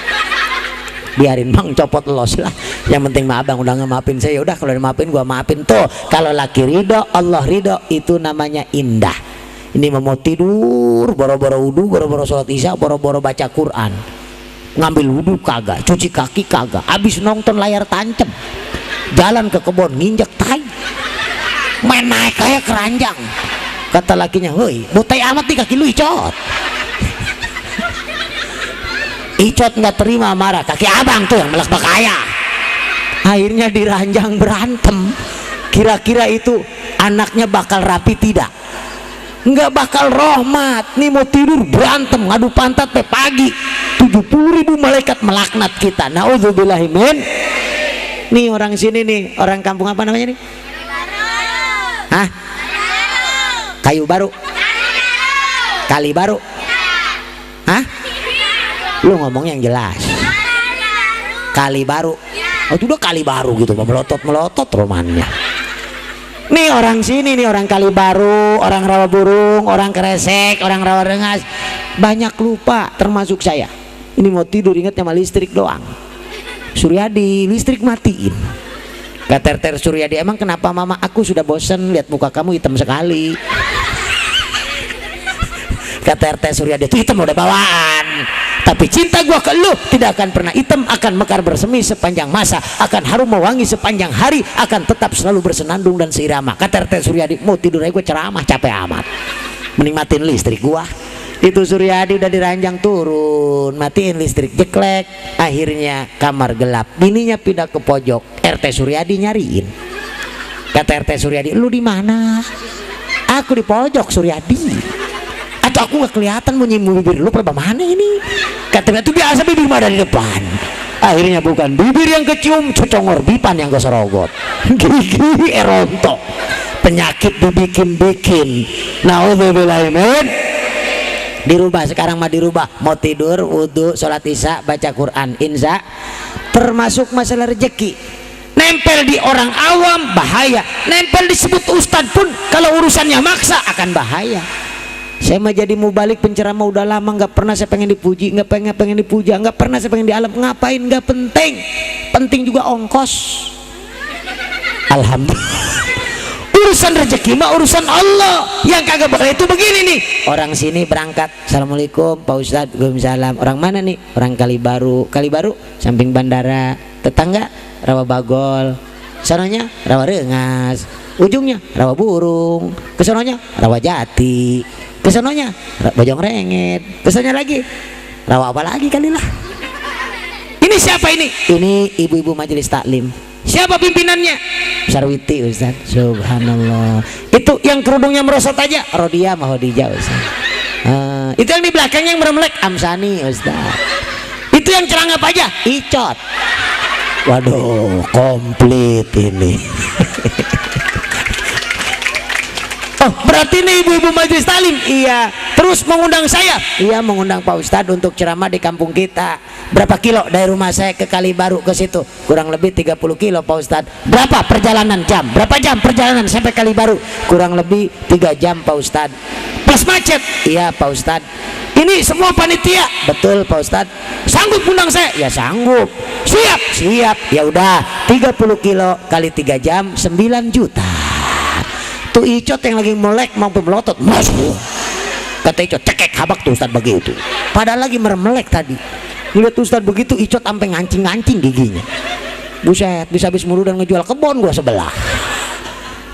Biarin bang, copot los lah. Yang penting mah abang udah ngemaafin saya, udah kalau maafin gua maafin tuh. Kalau laki ridho, Allah ridho, itu namanya indah. Ini mau tidur, boro-boro wudu, boro-boro sholat isya, boro-boro baca Quran. Ngambil wudu kagak, cuci kaki kagak, habis nonton layar tancap. Jalan ke kebun nginjek tai, main naik kayak keranjang. Kata lakinya, hoi botai amat nih kaki lu Icot. Icot nggak terima, marah. Kaki abang tuh yang melas bakaya. Akhirnya diranjang berantem. Kira-kira itu anaknya bakal rapi tidak? Nggak bakal rahmat. Nih mau tidur berantem ngadu pantat sampai pagi. 70.000 malaikat melaknat kita. Naudzubillahimin. Nih orang sini nih, orang kampung apa namanya nih? Hah? Kayu Baru. Kali Baru. Hah? Lu ngomong yang jelas. Kali Baru. Oh itu udah Kali Baru gitu, melotot romannya. Nih orang sini nih, orang Kali Baru, orang Rawa Burung, orang Kresek, orang Rawa Rengas. Banyak lupa termasuk saya. Ini mau tidur ingat sama listrik doang. Suryadi, listrik matiin. Kata Suryadi, emang kenapa mama? Aku sudah bosen lihat muka kamu hitam sekali. Kata RT Suryadi, itu hitam udah bawaan, tapi cinta gua ke lu tidak akan pernah hitam, akan mekar bersemi sepanjang masa, akan harum mewangi sepanjang hari, akan tetap selalu bersenandung dan seirama. Kata RT Suryadi, mau tidur aja gua ceramah capek amat, mending matiin listrik gua. Itu Suryadi udah diranjang turun, matiin listrik, jeklek, akhirnya kamar gelap, bininya pindah ke pojok. RT Suryadi nyariin. Kata RT Suryadi, lu di mana? Aku di pojok Suryadi. Atau aku nggak kelihatan mau nyium bibir lu pada mana ini? Katanya itu biasa bibir mah dari depan. Akhirnya bukan bibir yang kecium, cocongor bipan yang kesorogot. Gigi erontok, penyakit dibikin-bikin. Naudzubillah min. Dirubah sekarang mah dirubah. Mau tidur, wudhu, sholat isya, baca Quran, insya. Termasuk masalah rezeki. Nempel di orang awam bahaya. Nempel disebut ustadz pun kalau urusannya maksa akan bahaya. Saya mah jadi mubalik penceramah udah lama, nggak pernah saya pengen dipuji, nggak pengen dipuja, nggak pernah saya pengen di alam. Ngapain? Nggak penting. Penting juga ongkos. Alhamdulillah. Urusan rezeki mah urusan Allah. Yang kagak bakal itu begini nih. Orang sini berangkat, assalamualaikum Pak Ustadz, waalaikumsalam. Orang mana nih? Orang Kalibaru. Kalibaru samping bandara. Tetangga Rawa Bagol. Sononya Rawa Rengas. Ujungnya Rawa Burung. Kesononya Rawa Jati. Kesononya Bojong Renget. Kesononya lagi Rawa apa lagi kali lah. Ini siapa ini? Ini ibu-ibu majelis taklim. Siapa pimpinannya? Sarwiti Ustaz. Subhanallah. Itu yang kerudungnya merosot aja Rodia Mahodija Ustaz. Itu yang di belakang yang meremlek Amsani Ustaz. Itu yang celana apa aja? Icot. Waduh, komplit ini. Oh, berarti ini ibu-ibu majelis taklim. Iya. Terus mengundang saya. Iya, mengundang Pak Ustadz untuk ceramah di kampung kita. Berapa kilo dari rumah saya ke Kalibaru ke situ? Kurang lebih 30 kilo Pak Ustadz. Berapa perjalanan jam? Berapa jam perjalanan sampai Kalibaru? Kurang lebih 3 jam Pak Ustadz. Plus macet. Iya Pak Ustadz. Ini semua panitia. Betul Pak Ustadz. Sanggup undang saya? Ya sanggup. Siap? Siap. Ya udah, 30 kilo kali 3 jam 9 juta. Tuh Icot yang lagi melek mau melotot masuk. Kata Icot, cekek habak tuh Ustadz begitu. Padahal lagi meremelek tadi. Ngeliat Ustadz begitu, Icot sampai ngancing-ngancing giginya. Buset, bisa habis mulu dan ngejual kebon gua sebelah.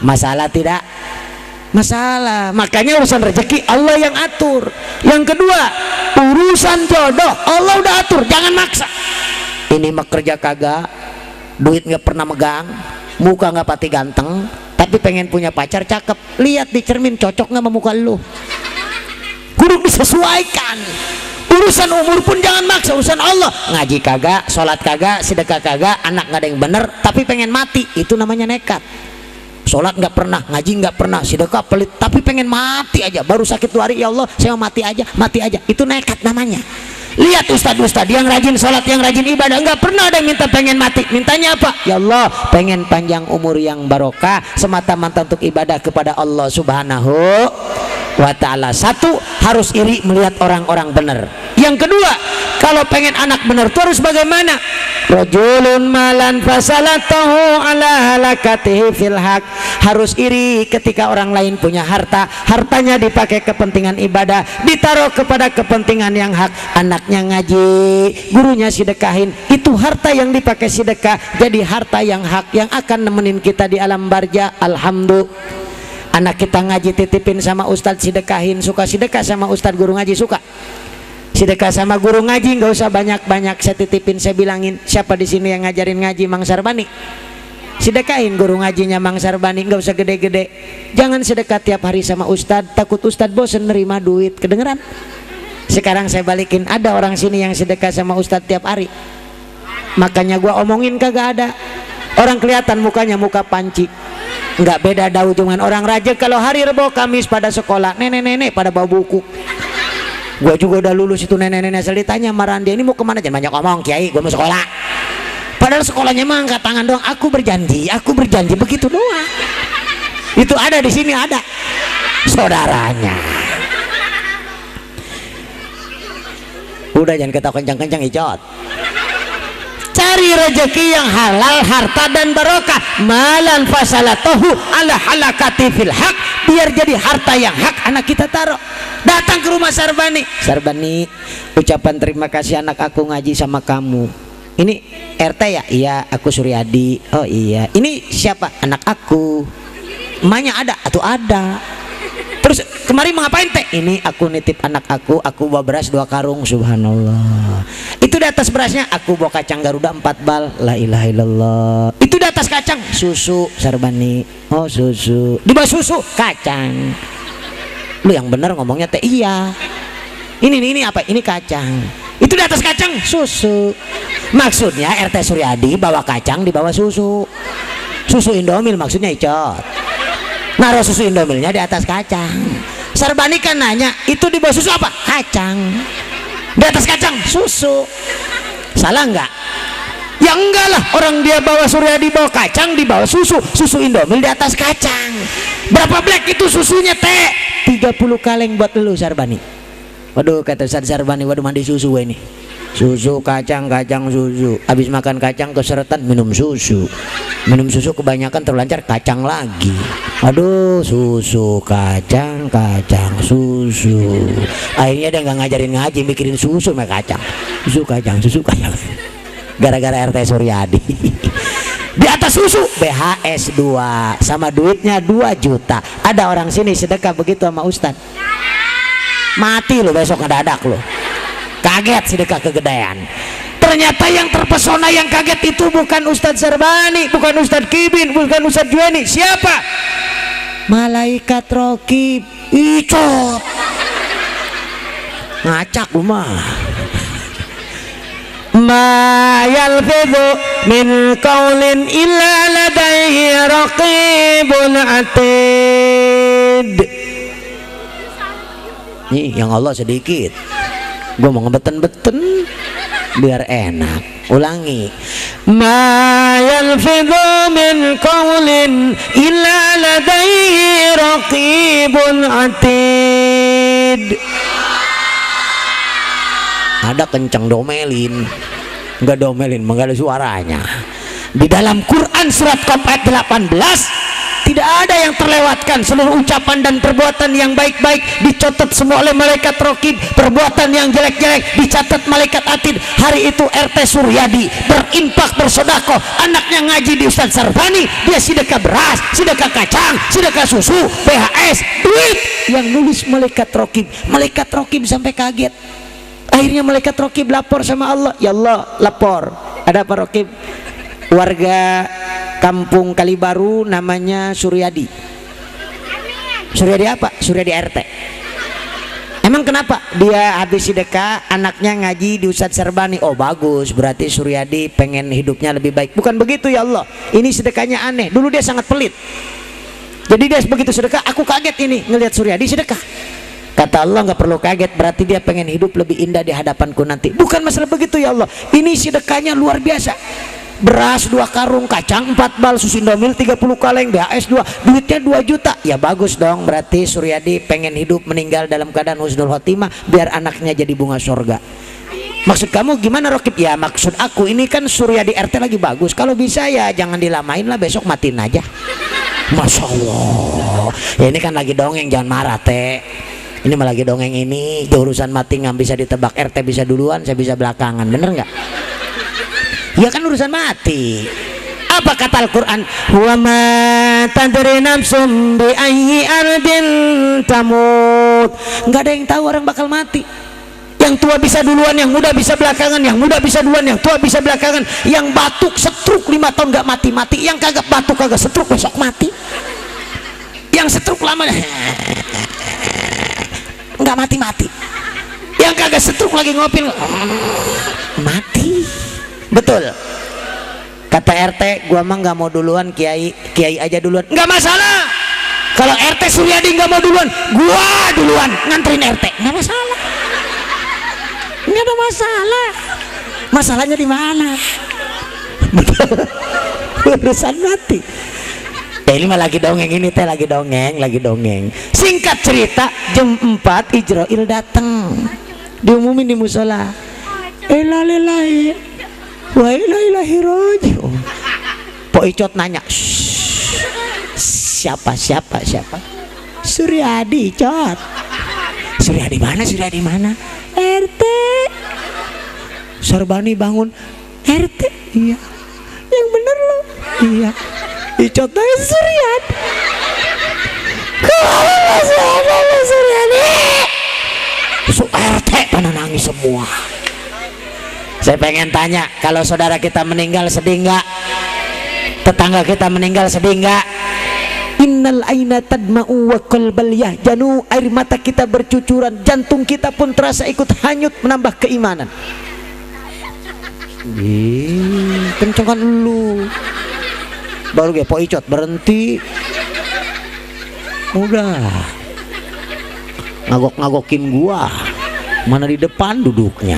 Masalah tidak? Masalah. Makanya urusan rezeki Allah yang atur. Yang kedua, urusan jodoh Allah udah atur, jangan maksa. Ini mah kerja kagak, duit nggak pernah megang, muka nggak pati ganteng, tapi pengen punya pacar cakep. Lihat di cermin, cocok nggak sama muka lu? Kudu disesuaikan. Urusan umur pun jangan maksa, urusan Allah. Ngaji kagak, sholat kagak, sedekah kagak, anak nggak ada yang bener, tapi pengen mati, itu namanya nekat. Sholat nggak pernah, ngaji nggak pernah, sedekah pelit, tapi pengen mati aja. Baru sakit 2 hari, ya Allah saya mau mati aja, itu nekat namanya. Lihat ustadz yang rajin sholat, yang rajin ibadah, nggak pernah ada yang minta pengen mati. Mintanya apa? Ya Allah pengen panjang umur yang barokah, semata-mata untuk ibadah kepada Allah subhanahu wa ta'ala. Satu, harus iri melihat orang-orang benar. Yang kedua, kalau pengen anak benar itu harus bagaimana? Rajulun malan fasalatahu ala halakatihi fil haq. Harus iri ketika orang lain punya harta, hartanya dipakai kepentingan ibadah, ditaruh kepada kepentingan yang hak. Anaknya ngaji, gurunya sedekahin, itu harta yang dipakai sedekah jadi harta yang hak yang akan nemenin kita di alam barja. Alhamdulillah. Anak kita ngaji titipin sama ustadz, sedekahin. Suka sedekah sama ustadz guru ngaji? Suka sedekah sama guru ngaji, nggak usah banyak-banyak, saya titipin, saya bilangin, siapa di sini yang ngajarin ngaji? Mang Sarbani. Sedekahin guru ngajinya Mang Sarbani, nggak usah gede-gede. Jangan sedekah tiap hari sama ustadz, takut ustadz bosen nerima duit. Kedengeran? Sekarang saya balikin, ada orang sini yang sedekah sama ustadz tiap hari, makanya gua omongin kagak ada. Orang kelihatan mukanya muka panci, nggak beda daun dengan orang raja. Kalau hari Rebo Kamis pada sekolah, nenek-nenek pada bawa buku. Gua juga udah lulus itu, nenek-nenek asal ditanya marah dia, ini mau kemana? Jangan banyak omong kiai, gua mau sekolah. Padahal sekolahnya mah angkat tangan doang, aku berjanji begitu doang. Itu ada di sini, ada saudaranya. Udah jangan ketawa kencang-kencang Icot. cari rezeki yang halal, harta dan barokah. Malan fasalatohu ala halakati fil haq, biar jadi harta yang hak anak kita taruh. Datang ke rumah Sarbani, Sarbani, ucapan terima kasih anak aku ngaji sama kamu. Ini RT ya? Iya, aku Suryadi. Oh iya, ini siapa? Anak aku. Emaknya ada? Atau ada. Terus kemarin mau ngapain teh? Ini aku nitip anak aku bawa beras 2 karung. Subhanallah. Itu di atas berasnya aku bawa kacang Garuda 4 bal. La ilaha illallah. Itu di atas kacang susu Sarbani. Oh susu. Di bawah susu kacang. Lu yang bener ngomongnya teh. Iya. Ini apa? Ini kacang. Itu di atas kacang susu. Maksudnya RT Suryadi bawa kacang di bawah susu. Susu Indomil maksudnya Icot. Naruh susu Indomilnya di atas kacang. Sarbani kan nanya, itu di bawah susu apa? Kacang. Di atas kacang susu. Salah enggak? Ya enggak lah, orang dia bawa Suryadi bawa kacang di bawah susu. Susu Indomil di atas kacang. Berapa black itu susunya teh? 30 kaleng buat lu Sarbani. Waduh kata Sarbani, waduh mandi susu ini. Susu kacang susu. Habis makan kacang keseretan minum susu. Minum susu kebanyakan terlancar kacang lagi. Aduh susu kacang susu. Akhirnya dia nggak ngajarin ngaji, mikirin susu sama kacang. Susu kacang. Gara-gara RT Suryadi. Di atas susu BHS 2 sama duitnya 2 juta. Ada orang sini sedekah begitu sama Ustad. Mati lo besok ngedadak lo. Kaget sedekah kegedean. Ternyata yang terpesona, yang kaget itu bukan Ustadz Sarbani, bukan Ustadz Kibin, bukan Ustadz Jueni. Siapa? Malaikat Rokib. Icot. Ngacak rumah. Ma yalfidhu min qaulin illa ladaihi raqibun atid. Nih yang Allah sedikit. Gue mau ngebeten-beten biar enak. Ulangi. Ma yalfidhu min qaulin illa ladaihi raqibun atid. Ada kencang domelin. Enggak domelin, enggak ada suaranya. Di dalam Quran surat Qaf ayat 18 tidak ada yang terlewatkan. Seluruh ucapan dan perbuatan yang baik-baik dicatat semua oleh malaikat Raqib. Perbuatan yang jelek-jelek dicatat malaikat Atid. Hari itu RT Suryadi berinfak bersedekah, anaknya ngaji di Ustadz Sarbani, dia sedekah beras, sedekah kacang, sedekah susu, PHS, duit yang nulis malaikat Raqib. Malaikat Raqib sampai kaget. Akhirnya malaikat Raqib lapor sama Allah. Ya Allah, lapor. Ada apa Raqib? Warga kampung Kalibaru namanya Suryadi. Suryadi apa? Suryadi RT. Emang kenapa? Dia habis sedekah, anaknya ngaji di Ustadz Sarbani. Oh bagus, berarti Suryadi pengen hidupnya lebih baik. Bukan begitu ya Allah. Ini sedekahnya aneh. Dulu dia sangat pelit. Jadi dia begitu sedekah, aku kaget ini ngelihat Suryadi sedekah. Kata Allah, nggak perlu kaget, berarti dia pengen hidup lebih indah di hadapanku nanti. Bukan masalah begitu ya Allah. Ini sedekahnya luar biasa. Beras 2 karung, kacang 4 bal, susu Indomil 30 kaleng, BHS 2, duitnya 2 juta. Ya bagus dong, berarti Suryadi pengen hidup meninggal dalam keadaan husnul khotimah biar anaknya jadi bunga surga. Maksud kamu gimana Raqib? Ya maksud aku ini kan Suryadi RT lagi bagus. Kalau bisa ya jangan dilamain lah, besok matiin aja. Masya Allah. Ya ini kan lagi dongeng, jangan marah teh. Ini malah lagi dongeng ini. Urusan mati nggak bisa ditebak, RT bisa duluan, saya bisa belakangan, bener nggak? Ya kan urusan mati. Apa kata Al-Quran? Wa ma tadri nafsum bi ayyi ardin tamut. Nggak ada yang tahu orang bakal mati. Yang tua bisa duluan, yang muda bisa belakangan. Yang muda bisa duluan, yang tua bisa belakangan. Yang batuk setruk 5 tahun nggak mati-mati. Yang kagak batuk kagak setruk besok mati. Yang setruk lama nggak mati-mati. Yang kagak setruk lagi ngopil mati. Betul. Kata RT, gua mah nggak mau duluan, kiai aja duluan. Nggak masalah. Kalau RT Suryadi nggak mau duluan, gua duluan nganterin RT. Nggak masalah. Nggak ada masalah. Masalahnya di mana? Betul. Urusan mati. Ini mah lagi dongeng, ini teh lagi dongeng. Singkat cerita, jam 4 Ijroil datang. Diumumin di musola. Elalilahi. wa inna ilaihi raji'un. Pok Icot nanya, siapa? Suryadi, Cot. Suryadi mana? RT. Sarbani bangun, RT. Iya. Yang bener lo. Iya. Icot nanya Suryadi. Kalau masih ada Suryadi. RT pada nangis semua. Saya pengen tanya, kalau saudara kita meninggal sedih nggak? Tetangga kita meninggal sedih nggak? Innal aina tadma'u wa qalbal yahjanu, air mata kita bercucuran, jantung kita pun terasa ikut hanyut, menambah keimanan. Kencengkan lu. Baru gue Pok Icot berhenti. Udah. Ngagok-ngagokin gua. Mana di depan duduknya.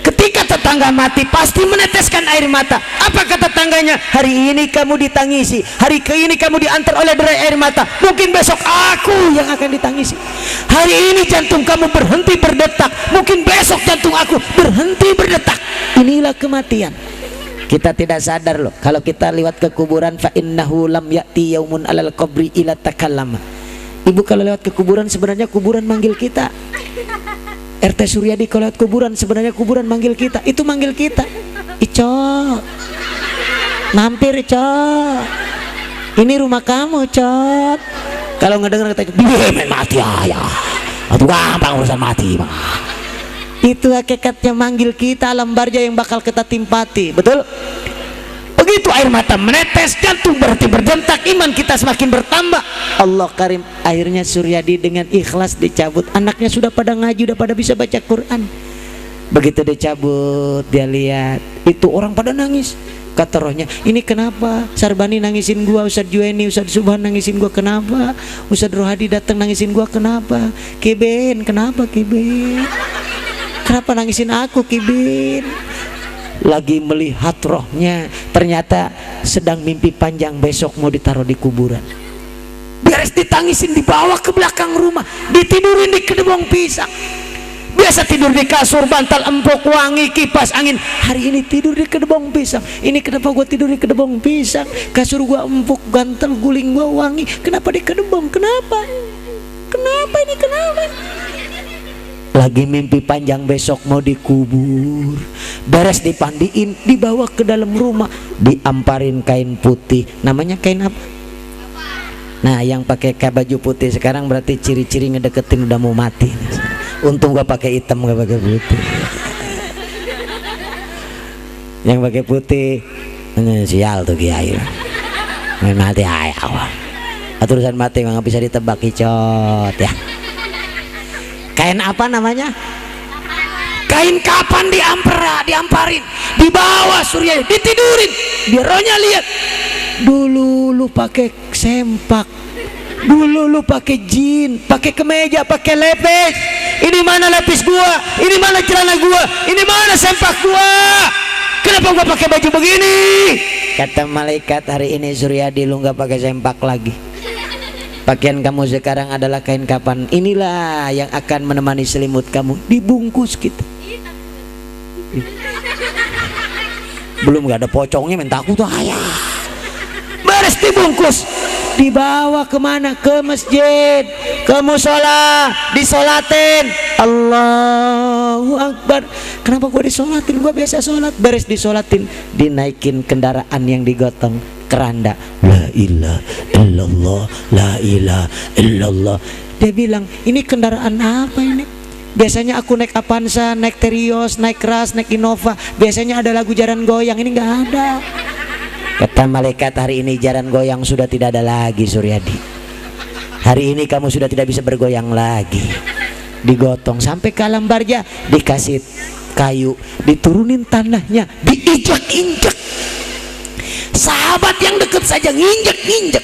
Ketika tetangga mati pasti meneteskan air mata. Apa kata tetangganya? Hari ini kamu ditangisi, hari ini kamu diantar oleh derai air mata, mungkin besok aku yang akan ditangisi. Hari ini jantung kamu berhenti berdetak, mungkin besok jantung aku berhenti berdetak. Inilah kematian. Kita tidak sadar loh, kalau kita lewat ke kuburan, fa innahu lam ya'ti yaumun alal qabri ila takallama. Ibu kalau lewat ke kuburan sebenarnya kuburan manggil kita. RT Suryadi kalau lewat kuburan sebenarnya kuburan manggil kita. Itu manggil kita. Icot, mampir Cot. Ini rumah kamu Cot. Kalau ngedenger kata dia mati ayah. Atau gampang urusan mati mah. Itu hakikatnya manggil kita, alam barja yang bakal kita timpati. Betul? Begitu air mata menetes, jantung berhenti berdetak, iman kita semakin bertambah. Allah karim, akhirnya Suryadi dengan ikhlas dicabut. Anaknya sudah pada ngaji, sudah pada bisa baca Quran. Begitu dicabut, dia lihat itu orang pada nangis. Kata rohnya, ini kenapa? Sarbani nangisin gua, Ustadz Juweni, Ustadz Subhan nangisin gua, kenapa? Ustadz Rohadi datang nangisin gua, kenapa? Keben, kenapa Keben? Kenapa nangisin aku Keben? Lagi melihat rohnya, ternyata sedang mimpi panjang, besok mau ditaruh di kuburan. Beres ditangisin, dibawa ke belakang rumah, ditidurin di kedebong pisang. Biasa tidur di kasur, bantal empuk, wangi, kipas angin. Hari ini tidur di kedebong pisang. Ini kenapa gua tidur di kedebong pisang? Kasur gua empuk, bantal guling gua wangi. Kenapa di kedebong? Kenapa? Kenapa ini? Kenapa? Lagi mimpi panjang, besok mau dikubur. Beres dipandiin, dibawa ke dalam rumah, diamparin kain putih. Namanya kain apa? Nah, yang pakai baju putih sekarang berarti ciri-ciri ngedeketin udah mau mati. Untung gua pakai hitam, gak pakai putih. Yang pakai putih sial tuh kiai. Main mati ayah. Aturan mati nggak bisa ditebak Icot ya. Kain apa namanya? Kain kapan diamparin, dibawa Surya, ditidurin. Biar rohnya lihat. Dulu lu pakai sempak, dulu lu pakai jin, pakai kemeja, pakai lepis. Ini mana lepis gua? Ini mana celana gua? Ini mana sempak gua? Kenapa gua pakai baju begini? Kata malaikat, hari ini Suryadi lu nggak pakai sempak lagi. Pakaian kamu sekarang adalah kain kapan. Inilah yang akan menemani selimut kamu. Dibungkus kita. Belum gak ada pocongnya, main takut tuh ayah. Beres dibungkus, dibawa kemana? Ke masjid, ke musola, disolatin. Allahu Akbar. Kenapa gua disolatin? Gua biasa sholat. Beres disolatin, dinaikin kendaraan yang digotong, keranda. La ilaha illallah, la ilaha illallah. Dia bilang, ini kendaraan apa ini? Biasanya aku naik Avanza, naik Terios, naik Ras, naik Innova. Biasanya ada lagu jaran goyang, ini nggak ada. Kata malaikat, hari ini jaran goyang sudah tidak ada lagi Suryadi. Hari ini kamu sudah tidak bisa bergoyang lagi. Digotong sampai ke alam barja, dikasih kayu, diturunin tanahnya, diinjak-injak. Sahabat yang dekat saja nginjek-injek.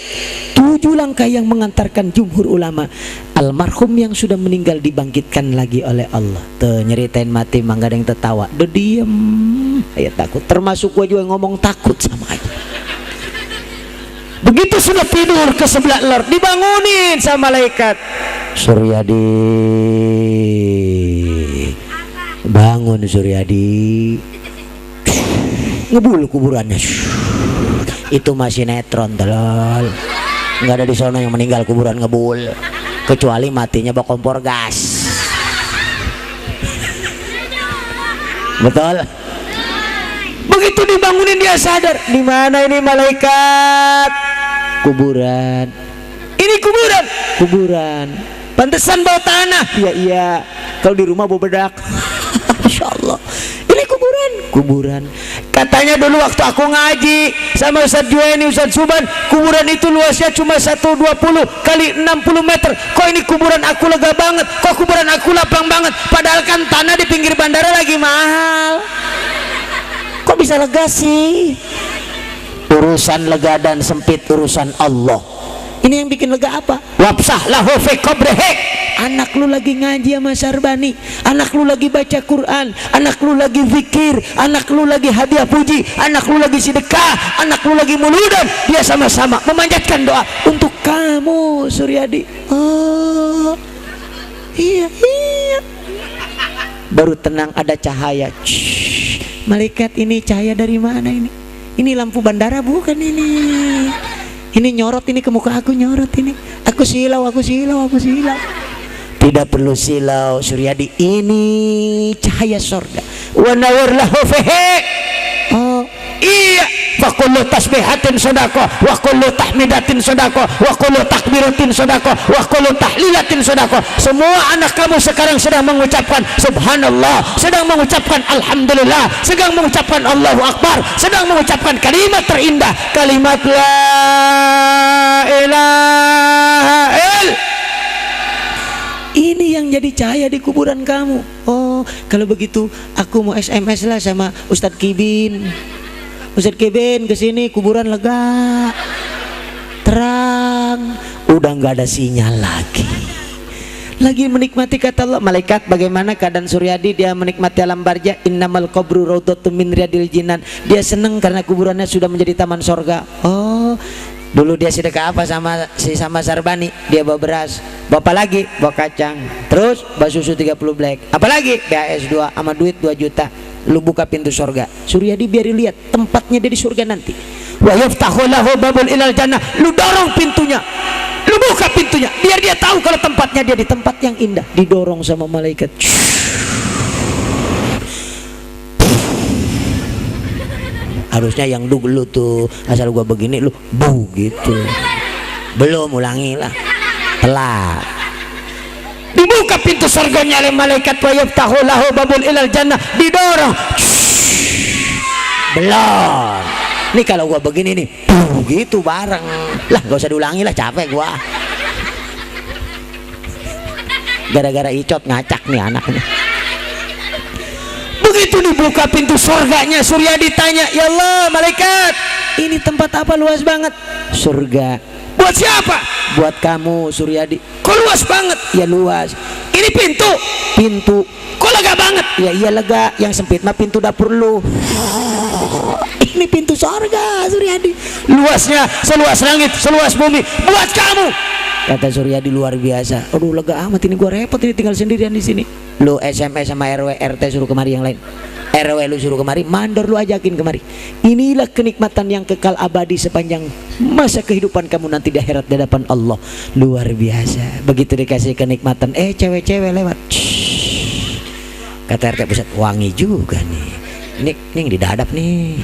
7 langkah yang mengantarkan jumhur ulama, almarhum yang sudah meninggal dibangkitkan lagi oleh Allah. Tuh nyeritain mati mah gak ada yang tertawa. Udah diem ayat takut. Termasuk gua juga ngomong takut sama aja. Begitu sudah tidur ke sebelah lor, dibangunin sama malaikat. Suryadi, Bangun Suryadi, ngebul kuburannya. Itu masih netron tolol. Nggak ada di sana yang meninggal kuburan ngebul, kecuali matinya bak kompor gas. Betul. Begitu dibangunin dia sadar, di mana ini malaikat? Kuburan. Ini kuburan. Kuburan. Pantesan bau tanah. Iya. Kalau di rumah bau bedak. Masya Allah. Ini kuburan. Kuburan. Katanya dulu waktu aku ngaji sama Ustaz Juwaini, Ustaz Suban, kuburan itu luasnya cuma 120 kali 60 meter. Kok ini kuburan aku lega banget? Kok kuburan aku lapang banget? Padahal kan tanah di pinggir bandara lagi mahal. Kok bisa lega sih? Urusan lega dan sempit urusan Allah. Ini yang bikin lega apa? Wabsah lahu fi qabrihi. Anak lu lagi ngaji sama Sarbani, anak lu lagi baca Quran, anak lu lagi zikir, anak lu lagi hadiah puji, anak lu lagi sedekah, anak lu lagi muludan, dia sama-sama memanjatkan doa untuk kamu Suryadi. Oh iya. Baru tenang, ada cahaya. Malaikat, ini cahaya dari mana ini? Ini lampu bandara bukan ini? Ini nyorot ini ke muka aku, nyorot ini. Aku silau. Tidak perlu silau Suryadi, ini cahaya surga. Wa nawar lahu fihi. Oh iya, fa kullu tasbihatin sedekah, wa kullu tahmidatin sedekah, wa kullu takbiratin sedekah, wa kullu tahlilatin sedekah. Semua anak kamu sekarang sedang mengucapkan subhanallah, sedang mengucapkan alhamdulillah, sedang mengucapkan Allahu akbar, sedang mengucapkan kalimat terindah, kalimat la ilaha illallah. Ini yang jadi cahaya di kuburan kamu. Oh, kalau begitu aku mau SMS lah sama Ustadz Kibin. Ustadz Kibin kesini, kuburan lega, terang, udah nggak ada sinyal lagi. Lagi menikmati kata Allah. Malaikat, bagaimana keadaan Suryadi? Dia menikmati alam barzah. Innamal qabru raudhatun min riyadil jinan. Dia seneng karena kuburannya sudah menjadi taman sorga. Oh, dulu dia sedekah apa sama Sarbani? Dia bawa beras. Bapak lagi bawa kacang, terus bawa susu 30 black, apalagi BAS 2 sama duit 2 juta. Lu buka pintu surga. Suryadi biar lihat tempatnya dia di surga nanti. Wa yaftahu lahu babul ilal jannah. Lu dorong pintunya, lu buka pintunya, biar dia tahu kalau tempatnya dia di tempat yang indah. Didorong sama malaikat. Harusnya yang dulu tuh, asal gua begini lu bu gitu. Belum, ulangi lah, telat. Dibuka pintu surganya oleh malaikat, wa yaftahu lahu babul ilal jannah. Didorong. Belum. Nih kalau gua begini nih, bu gitu bareng. Lah gak usah diulangi lah, capek gua. Gara-gara icot ngacak nih anaknya. Begitu dibuka pintu surganya, Suryadi tanya, ya Allah malaikat, ini tempat apa luas banget? Surga. Buat siapa? Buat kamu Suryadi. Kok luas banget? Ya luas. Ini pintu. Pintu. Kok lega banget? Ya iya lega. Yang sempit mah pintu dapur lu. Ini pintu surga Suryadi. Luasnya seluas langit, seluas bumi. Buat kamu. Kata Suryadi, luar biasa. Aduh lega amat ini, gua repot ini tinggal sendirian di sini. Lu SMS sama RW RT suruh kemari, yang lain RW lu suruh kemari, mandor lu ajakin kemari. Inilah kenikmatan yang kekal abadi sepanjang masa kehidupan kamu nanti di akhirat di hadapan Allah. Luar biasa. Begitu dikasih kenikmatan, cewek-cewek lewat. Kata RT pusat, wangi juga nih. Ini didadap nih.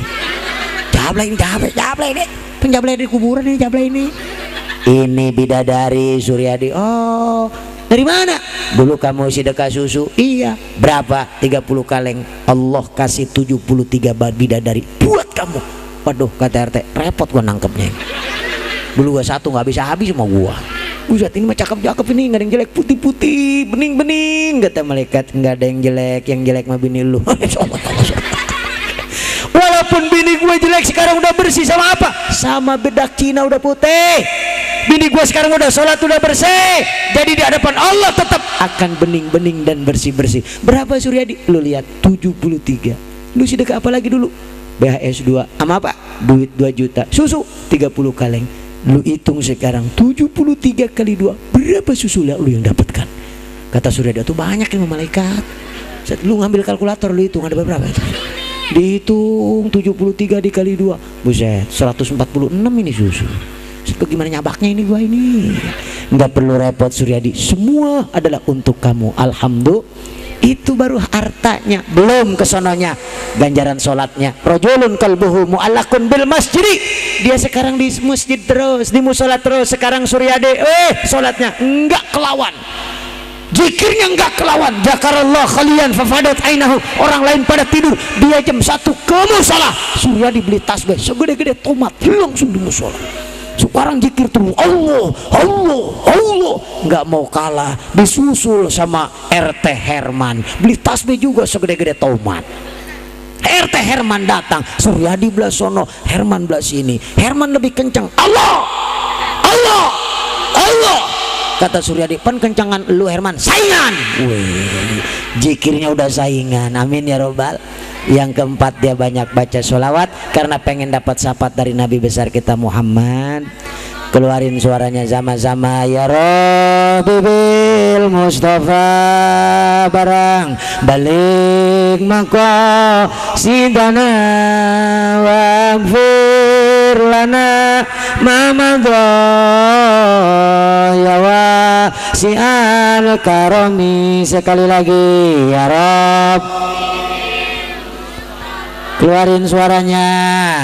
Jablay ini. Penjablay di kuburan ini, jablay ini. Ini bidadari Suryadi. Oh, dari mana? Dulu kamu sedekah susu. Iya. Berapa? 30 kaleng. Allah kasih 73 bidadari buat kamu. Waduh, kata RT, repot gua nangkepnya. Dulu gua satu nggak bisa habis sama gua. Buset, ini mah cakep-cakep ini, nggak ada yang jelek, putih-putih, bening-bening. Kata malaikat, nggak ada yang jelek mah bini lu. Walaupun bini gue jelek sekarang udah bersih sama apa? Sama bedak Cina udah putih. Bini gue sekarang udah sholat udah bersih. Jadi di hadapan Allah tetap akan bening-bening dan bersih-bersih. Berapa Suryadi? Lu lihat 73. Lu sedekah apa lagi dulu? BHS 2 sama apa? Duit 2 juta. Susu 30 kaleng. Lu hitung sekarang 73 kali 2 berapa susu lu yang dapatkan? Kata Suryadi, itu banyak yang malaikat. Lu ngambil kalkulator, lu hitung ada berapa itu? Dihitung 73 dikali 2, buset 146 ini susu. Bagaimana nyabaknya ini gua ini? Nggak perlu repot Suryadi, semua adalah untuk kamu. Alhamdulillah. Itu baru hartanya, belum kesononya ganjaran sholatnya. Rajulun qalbuhu mu'allaqun bil masjid, dia sekarang di masjid terus, di musola terus. Sekarang Suryadi sholatnya enggak kelawan, zikirnya enggak kelawan. Zakarallah khalian fafadat ainahu, orang lain pada tidur, dia jam 1 ke musola. Suryadi beli tasbih segede-gede tomat, langsung di musola. Sekarang zikir terus, Allah, Allah, Allah, nggak mau kalah. Disusul sama RT Herman, beli tasbih juga segede-gede tomat. RT Herman datang, Suryadi belah sono, Herman belah sini. Herman lebih kencang, Allah, Allah, Allah. Kata Suryadi, pen kencangan lu Herman, saingan. Wih, zikirnya udah saingan. Amin ya robbal. Yang keempat, dia banyak baca sholawat karena pengen dapat syafaat dari Nabi besar kita Muhammad. Keluarin suaranya sama-sama, ya Rabbi bil Mustafa barang balik maqasidana waghfir lana ma madha ya wasi'al karami. Sekali lagi, ya Rabb. Keluarin suaranya,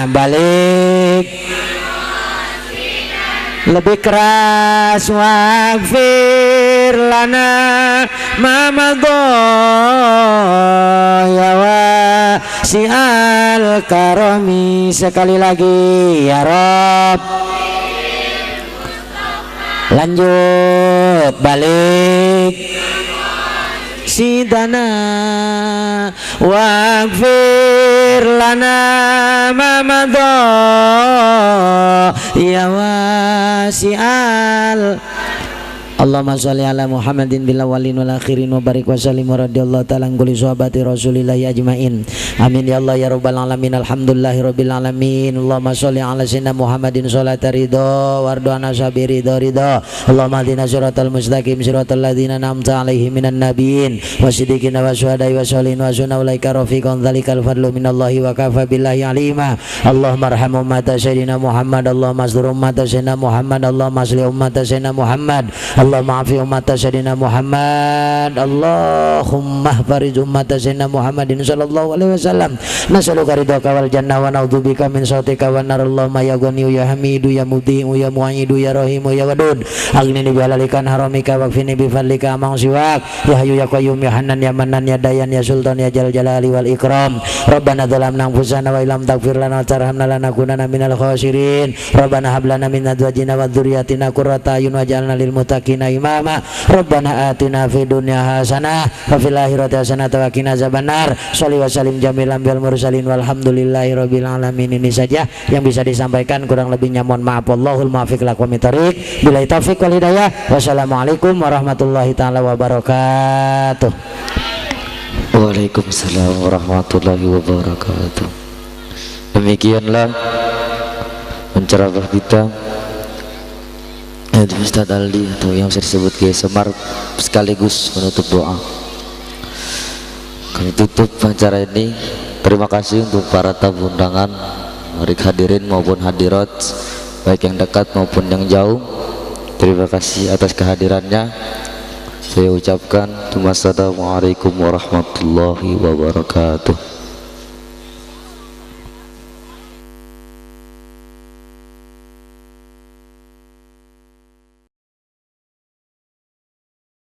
balik lebih keras, waghfir lana ma madha ya wasi'al karami. Sekali lagi, ya Rabb. Lanjut, balik sidana waghfir lana ma madha ya wasi'al. Allahumma sholli ala Muhammadin bil awwalin wal akhirin wa barik wa sallim wa radhiyallahu ta'ala an kulli sahabati Rasulillah ajmain. Amin ya Allah ya rabbal alamin. Alhamdulillahi rabbil alamin. Allahumma sholli ala sayyidina Muhammadin sholata ridha wardana sabiri ridha. Allahumma hdina siratal mustaqim siratal ladzina an'amta 'alaihim minan nabiyyin wasiddiqina wasyuhada'i wassalihin wa sunna ulaika rafiqan dzalikal fadlu minallahi wa kafa billahi alima. Allahumma arham ummata sayyidina Muhammad. Allahumma astur ummata sayyidina Muhammad. Allahumma aslih ummata sayyidina Muhammad. Allahumma afi ummata sayyidina Muhammad. Allahumma farij ummata sayyidina Muhammadin sallallahu alaihi wasallam. Nas'aluka ridhaka wal jannah wa na'udzubika min sakhatika wan nar. Allahumma ya Ghaniyu ya Hamidu ya Mudhi'u ya Mu'ayyidu ya Rahimu ya Wadud. Aghnini bi halalikan haramika wakfini bi fadlika amang siwak. Ya Hayyu ya Qayyum ya Hanan ya Manan ya Dayan ya Sultan ya Jal Jalali wal Ikram. Rabbana dzalamna anfusana wa illam taghfir lana wa tarhamna lanakunanna minal khasirin. Rabbana hab lana min azwajina wa dzurriyyatina qurrata a'yun waj'alna lil muttaqina imama. Rabbana atina fid dunya hasanah wa fil akhirati hasanah wa qina azabannar. Shalli wa sallim jamilan bil mursalin walhamdulillahi rabbil alamin. Ini saja yang bisa disampaikan, kurang lebihnya mohon maaf. Wallahul muwaffiq ila aqwamit thoriq. Billahi taufiq wal hidayah. Wassalamualaikum warahmatullahi taala wabarakatuh.
Waalaikumsalam warahmatullahi wabarakatuh. Demikianlah penceramah kita Ustaz Aldi, atau yang bisa disebut Kiai Semar, sekaligus menutup doa. Kami tutup acara ini. Terima kasih untuk para tamu undangan, baik hadirin maupun hadirat, baik yang dekat maupun yang jauh. Terima kasih atas kehadirannya. Saya ucapkan assalamualaikum warahmatullahi wabarakatuh.